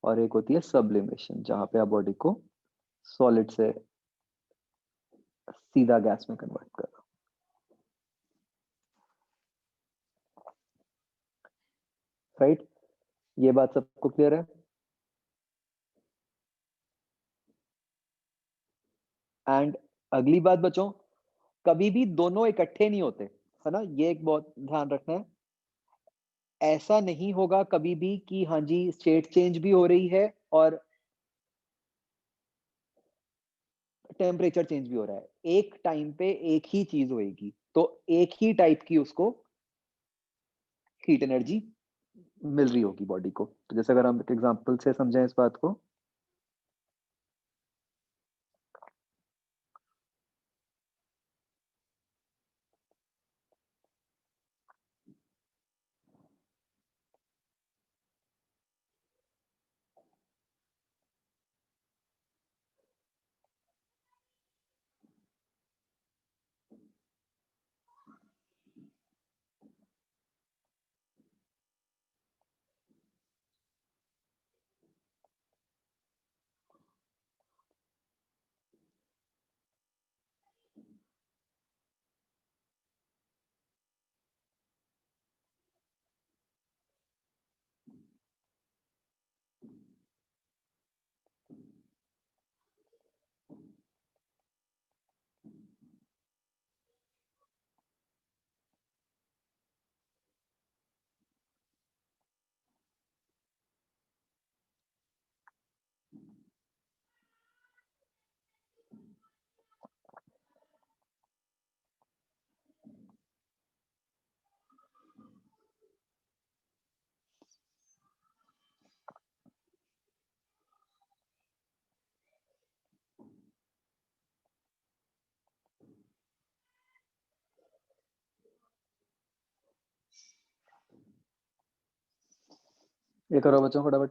S1: और एक होती है सब्लिमेशन, जहां पे आप बॉडी को सॉलिड से सीधा गैस में कन्वर्ट कर रहे हो, राइट। ये बात सबको क्लियर है। एंड अगली बात बच्चों, कभी भी दोनों इकट्ठे नहीं होते, है ना। ये एक बहुत ध्यान रखना है। ऐसा नहीं होगा कभी भी कि हाँ जी स्टेट चेंज भी हो रही है और टेम्परेचर चेंज भी हो रहा है। एक टाइम पे एक ही चीज होएगी, तो एक ही टाइप की उसको हीट एनर्जी मिल रही होगी बॉडी को। तो जैसे अगर हम एक एग्जांपल से समझें इस बात को, ये करो बच्चों फटाफट।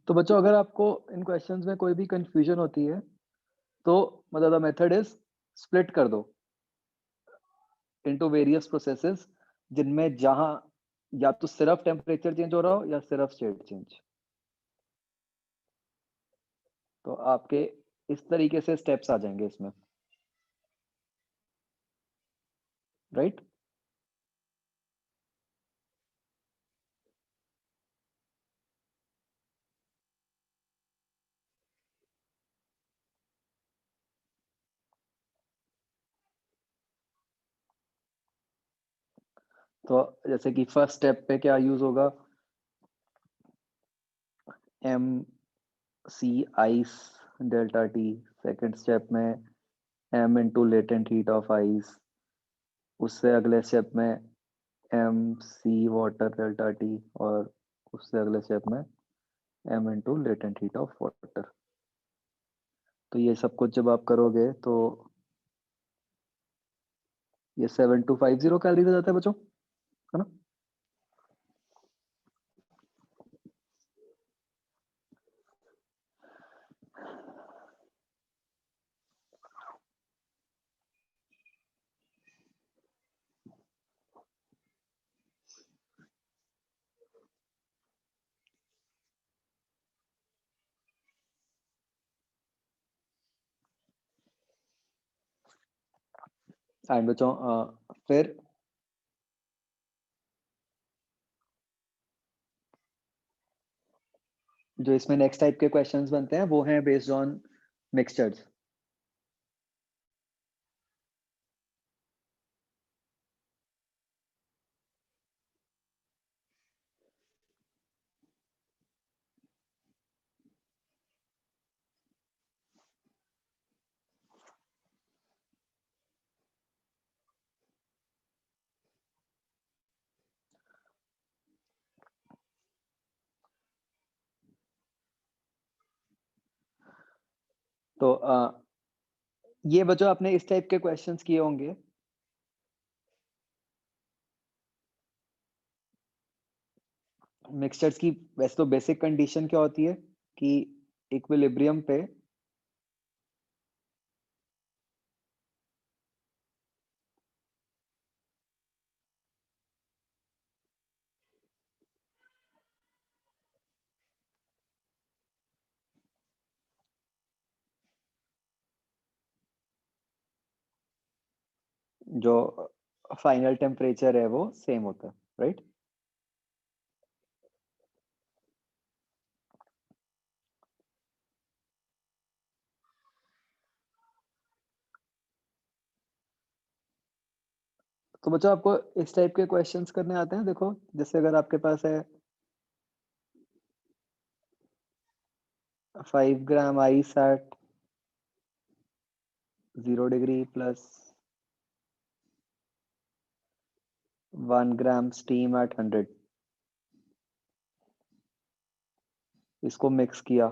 S1: तो बच्चों अगर आपको इन क्वेश्चंस में कोई भी कंफ्यूजन होती है, तो मतलब द मेथड इज़ स्प्लिट कर दो इंटू वेरियस प्रोसेसेस जिनमें जहाँ या तो सिर्फ टेम्परेचर चेंज हो रहा हो या सिर्फ स्टेट चेंज। तो आपके इस तरीके से स्टेप्स आ जाएँगे इसमें, राइट? तो जैसे कि फर्स्ट स्टेप पे क्या यूज़ होगा? M C ice delta T. Second step में M into latent heat of ice. उससे अगले स्टेप में M C water delta T और उससे अगले स्टेप में M into latent heat of water. तो ये सब कुछ जब आप करोगे तो ये 7250 कैलोरीज आ जाता है बच्चों, है ना? एंड बच्चों फिर जो इसमें नेक्स्ट टाइप के क्वेश्चंस बनते हैं वो हैं बेस्ड ऑन मिक्सचर्स। तो ये बच्चों आपने इस टाइप के क्वेश्चंस किए होंगे। मिक्सचर्स की वैसे तो बेसिक कंडीशन क्या होती है कि इक्विलिब्रियम पे जो फाइनल टेम्परेचर है वो सेम होता है, राइट? तो बच्चों आपको इस टाइप के क्वेश्चंस करने आते हैं? देखो जैसे अगर आपके पास है 5 gram ice eight 0 degree plus 1 ग्राम स्टीम एट 100, इसको मिक्स किया,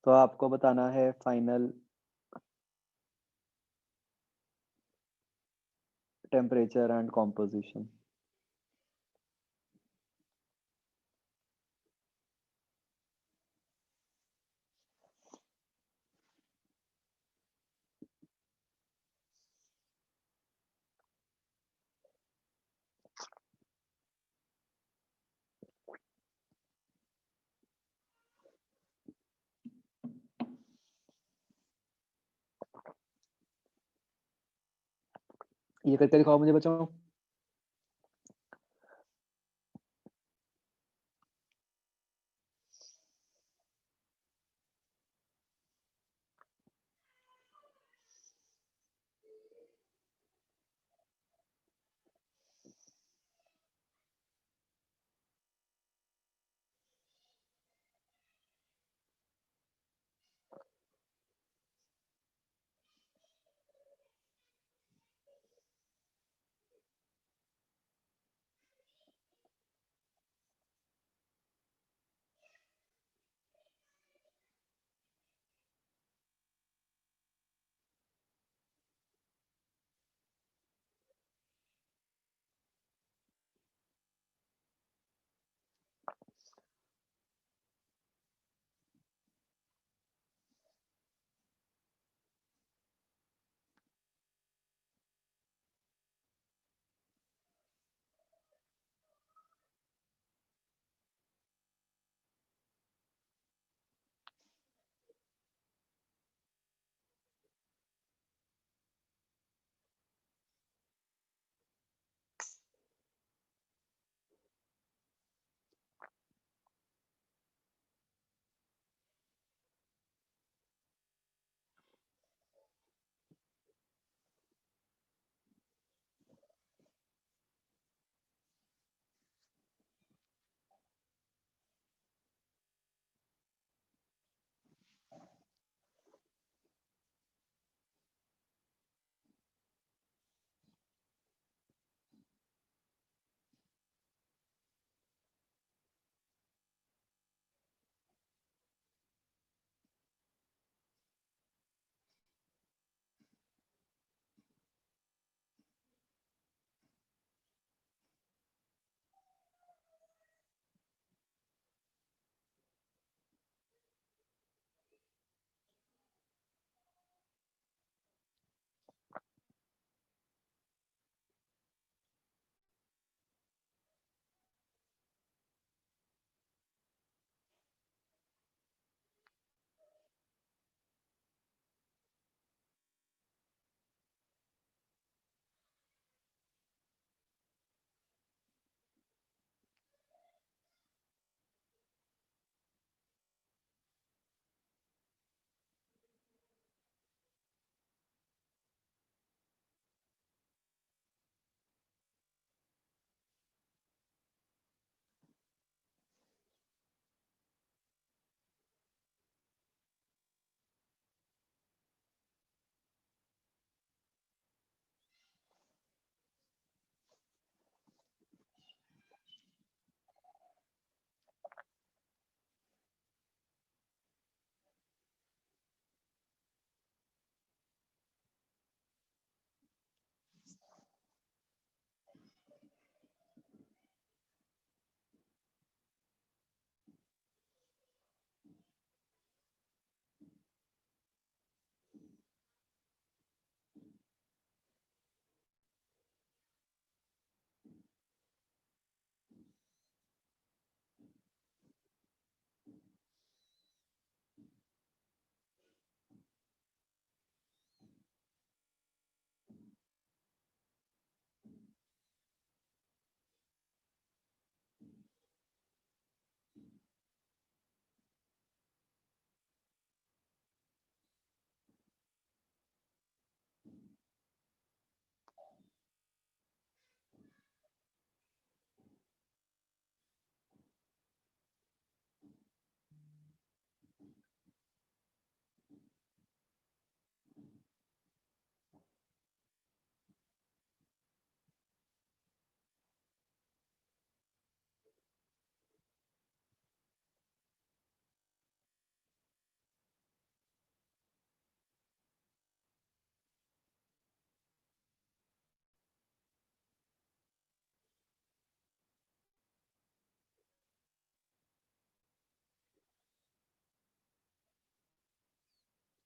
S1: तो आपको बताना है फाइनल टेम्परेचर एंड कॉम्पोजिशन। ये करके दिखाओ मुझे बच्चों।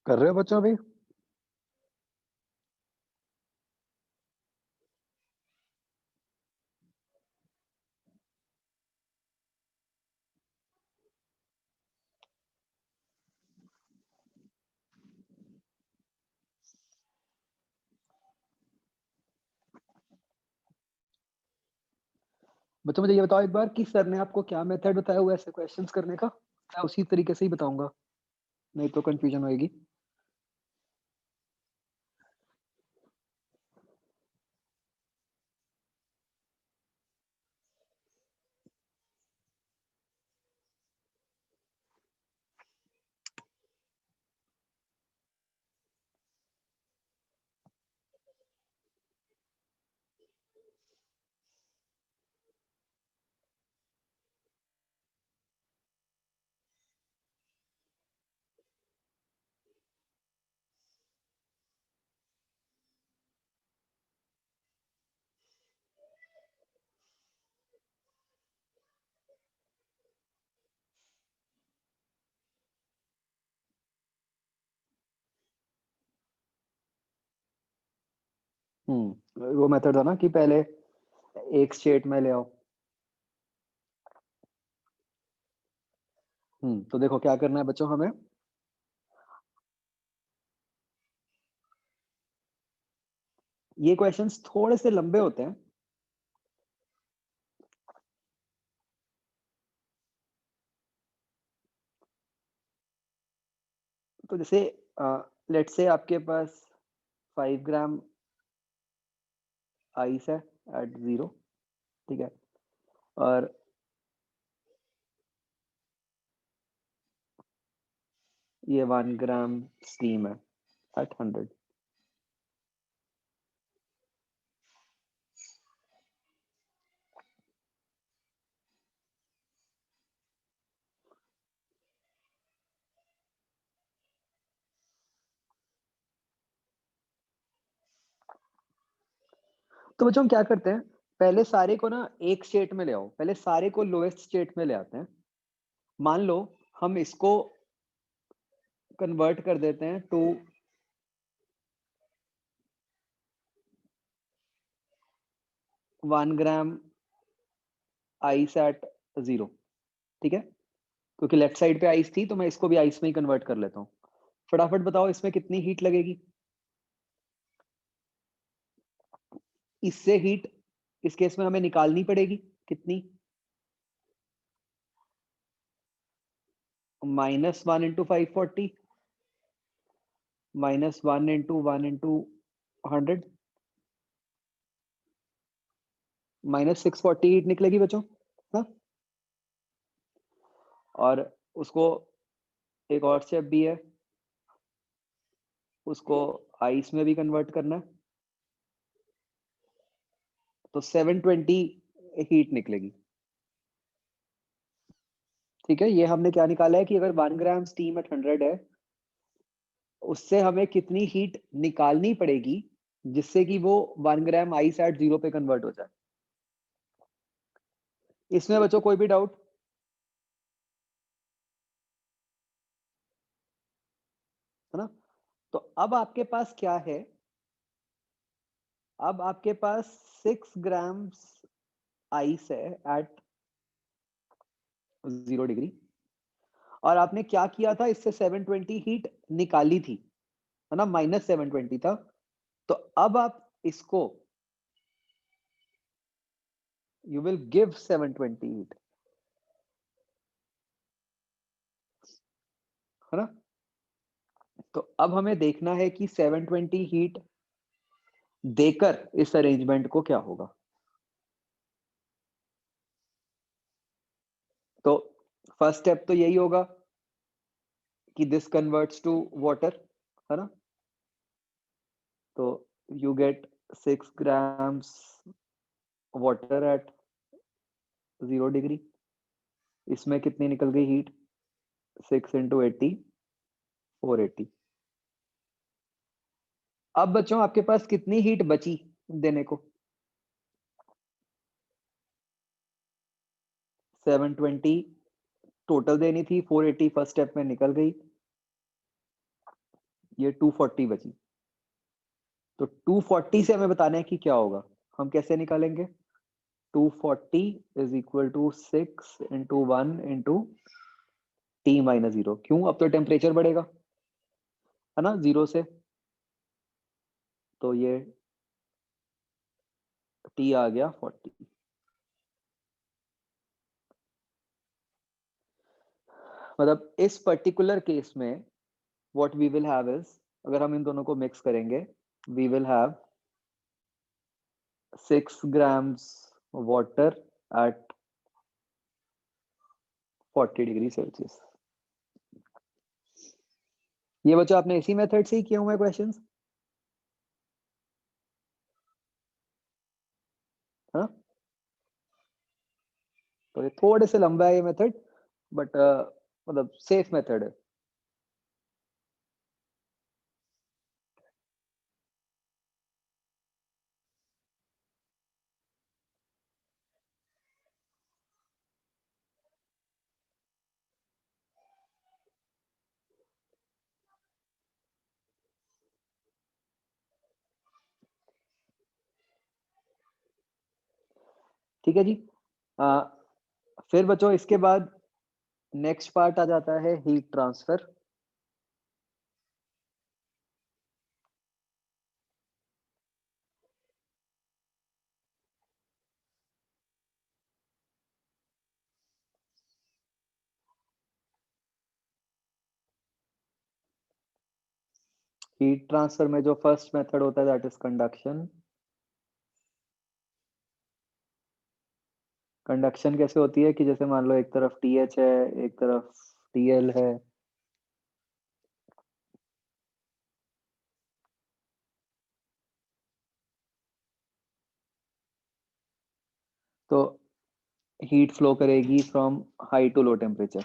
S1: कर रहे हो बच्चों अभी? बच्चों मुझे ये बताओ एक बार कि सर ने आपको क्या मेथड बताया हुआ है ऐसे क्वेश्चंस करने का? मैं उसी तरीके से ही बताऊँगा, नहीं तो कन्फ्यूजन होएगी। वो मेथड था ना कि पहले एक स्टेट में ले आओ। तो देखो क्या करना है बच्चों हमें? ये क्वेश्चंस थोड़े से लंबे होते हैं। तो जैसे लेट्स से आपके पास 5 ग्राम आइस है एट 0, ठीक है? और ये 1 ग्राम स्टीम है एट 100। तो बच्चों हम क्या करते हैं, पहले सारे को ना एक स्टेट में ले आओ, पहले सारे को लोएस्ट स्टेट में ले आते हैं। मान लो हम इसको कन्वर्ट कर देते हैं टू 1 ग्राम आइस एट 0, ठीक है? क्योंकि लेफ्ट साइड पे आइस थी तो मैं इसको भी आइस में ही कन्वर्ट कर लेता हूँ। फटाफट बताओ इसमें कितनी हीट लगेगी? इससे हीट इस केस में हमें निकालनी पड़ेगी कितनी? -1 इंटू 540 -1 इंटू 1 इंटू 100 -640 हीट निकलेगी बच्चों। हाँ, और उसको एक और स्टेप भी है, उसको आइस में भी कन्वर्ट करना है, तो 720 हीट निकलेगी। ठीक है, ये हमने क्या निकाला है कि अगर 1 ग्राम स्टीम एट 100 है, उससे हमें कितनी हीट निकालनी पड़ेगी जिससे कि वो 1 ग्राम आइस एट 0 पे कन्वर्ट हो जाए। इसमें बच्चों कोई भी डाउट? है ना? तो अब आपके पास क्या है? अब आपके पास 6 ग्राम्स आइस है एट 0 डिग्री, और आपने क्या किया था, इससे 720 हीट निकाली थी, है ना? -720 था। तो अब आप इसको यू विल गिव 720 हीट, है ना? तो अब हमें देखना है कि 720 हीट देकर इस अरेंजमेंट को क्या होगा। तो फर्स्ट स्टेप तो यही होगा कि दिस कन्वर्ट्स टू वाटर, है ना? तो you get 6 grams water at 0 degree. इसमें कितनी निकल गई हीट? 6 इंटू 80, 480। अब बच्चों आपके पास कितनी हीट बची देने को? 720 टोटल देनी थी, 480 फर्स्ट स्टेप में निकल गई। ये 240 बची। तो 240 से हमें बताना है कि क्या होगा। हम कैसे निकालेंगे? 240 is equal to 6 into 1 into T minus 0। क्यों? अब तो टेम्परेचर बढ़ेगा, है ना, 0 से। तो ये टी आ गया 40। मतलब इस पर्टिकुलर केस में what we will have is, अगर हम इन दोनों को मिक्स करेंगे, we will have 6 grams water at 40 degree Celsius. ये बच्चों आपने इसी मेथड से ही किए हुए हैं क्वेश्चंस, हाँ? तो ये थोड़े से लंबा है ये मेथड, बट मतलब सेफ मेथड है। ठीक है जी। फिर बच्चों इसके बाद नेक्स्ट पार्ट आ जाता है हीट ट्रांसफर। हीट ट्रांसफर में जो फर्स्ट मेथड होता है दैट इज कंडक्शन। कंडक्शन कैसे होती है कि जैसे मान लो एक तरफ TH है, एक तरफ TL है, तो हीट फ्लो करेगी from high to low temperature.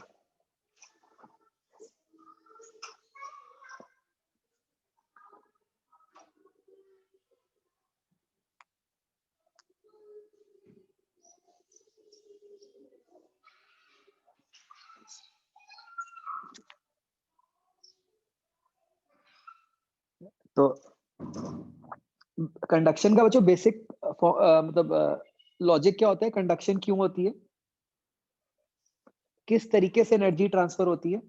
S1: तो कंडक्शन का बच्चों बेसिक मतलब लॉजिक क्या होता है? कंडक्शन क्यों होती है? किस तरीके से एनर्जी ट्रांसफर होती है?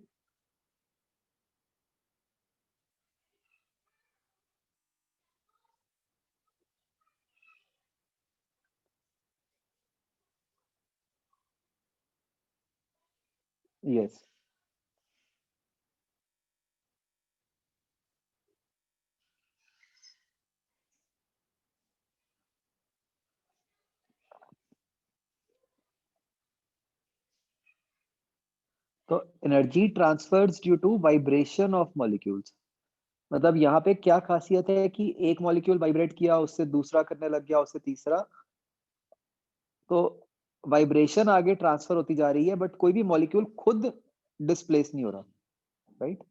S1: यस। तो energy transfers due to vibration of molecules. मतलब यहाँ पे क्या खासियत है कि एक मॉलिक्यूल वाइब्रेट किया, उससे दूसरा करने लग गया, उससे तीसरा, तो वाइब्रेशन आगे ट्रांसफर होती जा रही है, बट कोई भी मॉलिक्यूल खुद डिस्प्लेस नहीं हो रहा, राइट?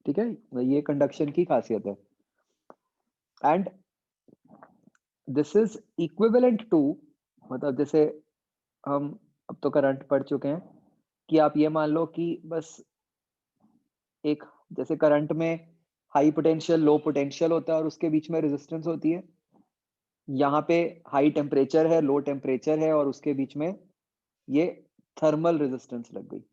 S1: ठीक है, ये कंडक्शन की खासियत है। And this is equivalent to, मतलब जैसे हम अब तो करंट पढ़ चुके हैं कि आप ये मान लो कि बस एक, जैसे करंट में हाई पोटेंशियल लो पोटेंशियल होता है और उसके बीच में रेजिस्टेंस होती है, यहाँ पे हाई टेम्परेचर है, लो टेम्परेचर है, और उसके बीच में ये थर्मल रेजिस्टेंस लग गई।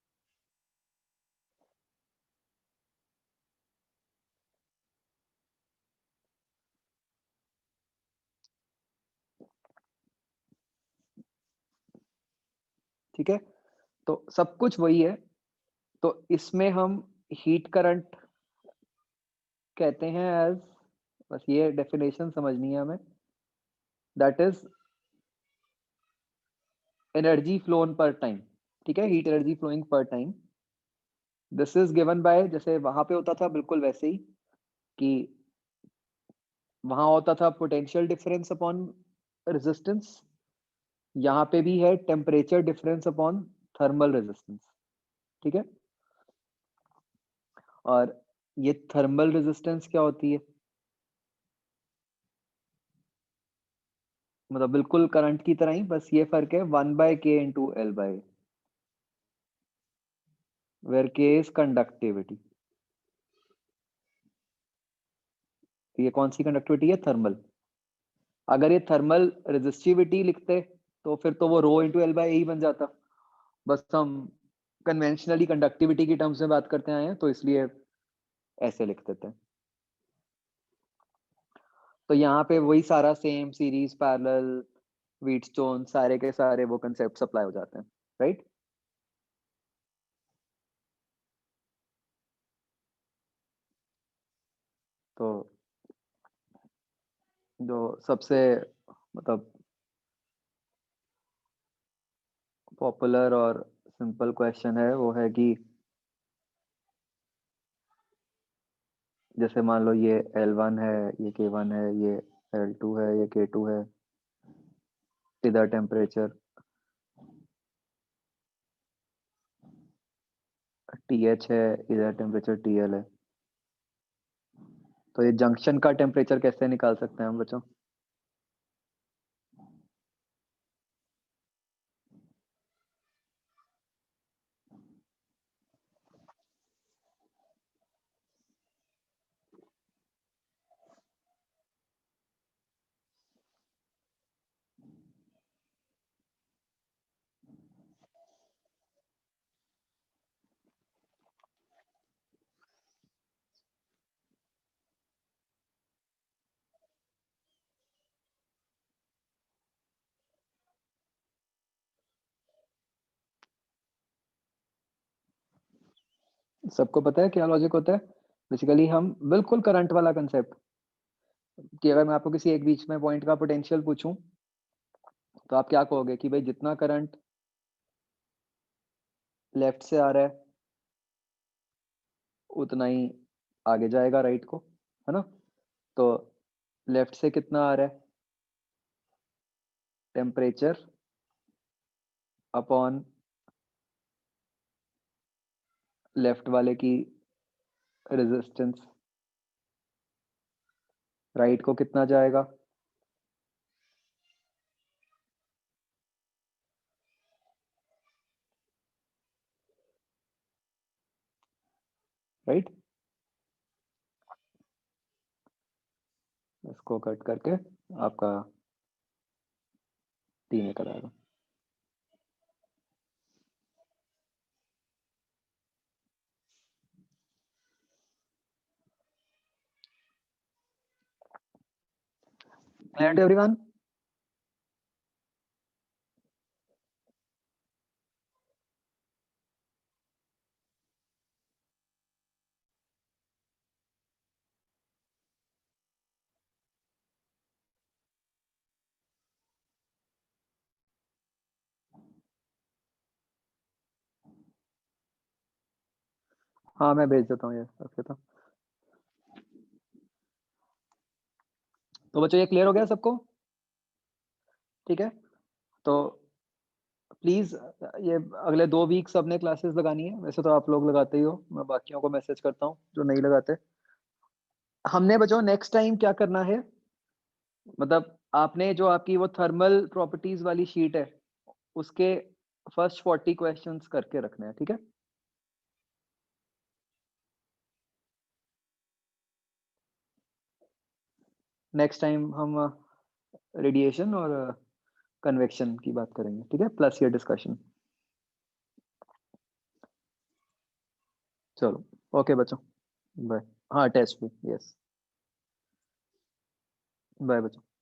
S1: ठीक है, तो सब कुछ वही है। तो इसमें हम हीट करंट कहते हैं एज, बस ये डेफिनेशन समझनी है हमें, that is energy flown per time. ठीक है, heat energy flowing per time. This is given by, जैसे वहां पे होता था बिल्कुल वैसे ही, कि वहां होता था पोटेंशियल डिफरेंस अपॉन रेजिस्टेंस, यहाँ पे भी है temperature difference upon thermal resistance. ठीक है, और ये थर्मल रेजिस्टेंस क्या होती है? मतलब बिल्कुल करंट की तरह ही, बस ये फर्क है 1/k into L/A, where k is conductivity। ये कौन सी कंडक्टिविटी है? थर्मल। अगर ये थर्मल रेजिस्टिविटी लिखते तो फिर तो वो रो इंटू एल बाई ए ही बन जाता। बस हम कन्वेंशनली कंडक्टिविटी की टर्म्स में बात करते आए हैं तो इसलिए ऐसे लिख देते हैं। तो यहाँ पे वही सारा सेम सीरीज पैरेलल व्हीटस्टोन सारे के सारे वो कंसेप्ट अप्लाई हो जाते हैं, राइट? तो जो सबसे मतलब पॉपुलर और सिंपल क्वेश्चन है वो है कि जैसे मान लो ये L1 है, ये K1 है, ये L2 है, ये K2 है, इधर टेम्परेचर TH है, इधर टेम्परेचर TL है। तो ये जंक्शन का टेम्परेचर कैसे निकाल सकते हैं हम बच्चों? सबको पता है क्या लॉजिक होता है? बेसिकली हम बिल्कुल करंट वाला कंसेप्ट कि अगर मैं आपको किसी एक बीच में पॉइंट का पोटेंशियल पूछूं तो आप क्या कहोगे कि भाई जितना करंट लेफ्ट से आ रहा है उतना ही आगे जाएगा राइट को, है ना? तो लेफ्ट से कितना आ रहा है? टेम्परेचर अपॉन लेफ्ट वाले की रेजिस्टेंस। राइट को कितना जाएगा? राइट? इसको कट करके आपका 3 निकल आएगा। Clear everyone? हाँ मैं भेज देता हूँ ये ओके। तो बच्चों ये क्लियर हो गया सबको? ठीक है, तो प्लीज ये अगले 2 वीक सबने क्लासेस लगानी है। वैसे तो आप लोग लगाते ही हो, मैं बाकियों को मैसेज करता हूँ जो नहीं लगाते। हमने बच्चों नेक्स्ट टाइम क्या करना है, मतलब आपने जो आपकी वो थर्मल प्रॉपर्टीज वाली शीट है उसके फर्स्ट 40 क्वेश्चंस करके रखने हैं, ठीक है? नेक्स्ट टाइम हम रेडिएशन और कन्वेक्शन की बात करेंगे, ठीक है? प्लस ये डिस्कशन। चलो ओके बच्चों, बाय। हाँ टेस्ट भी, यस। बाय बच्चों।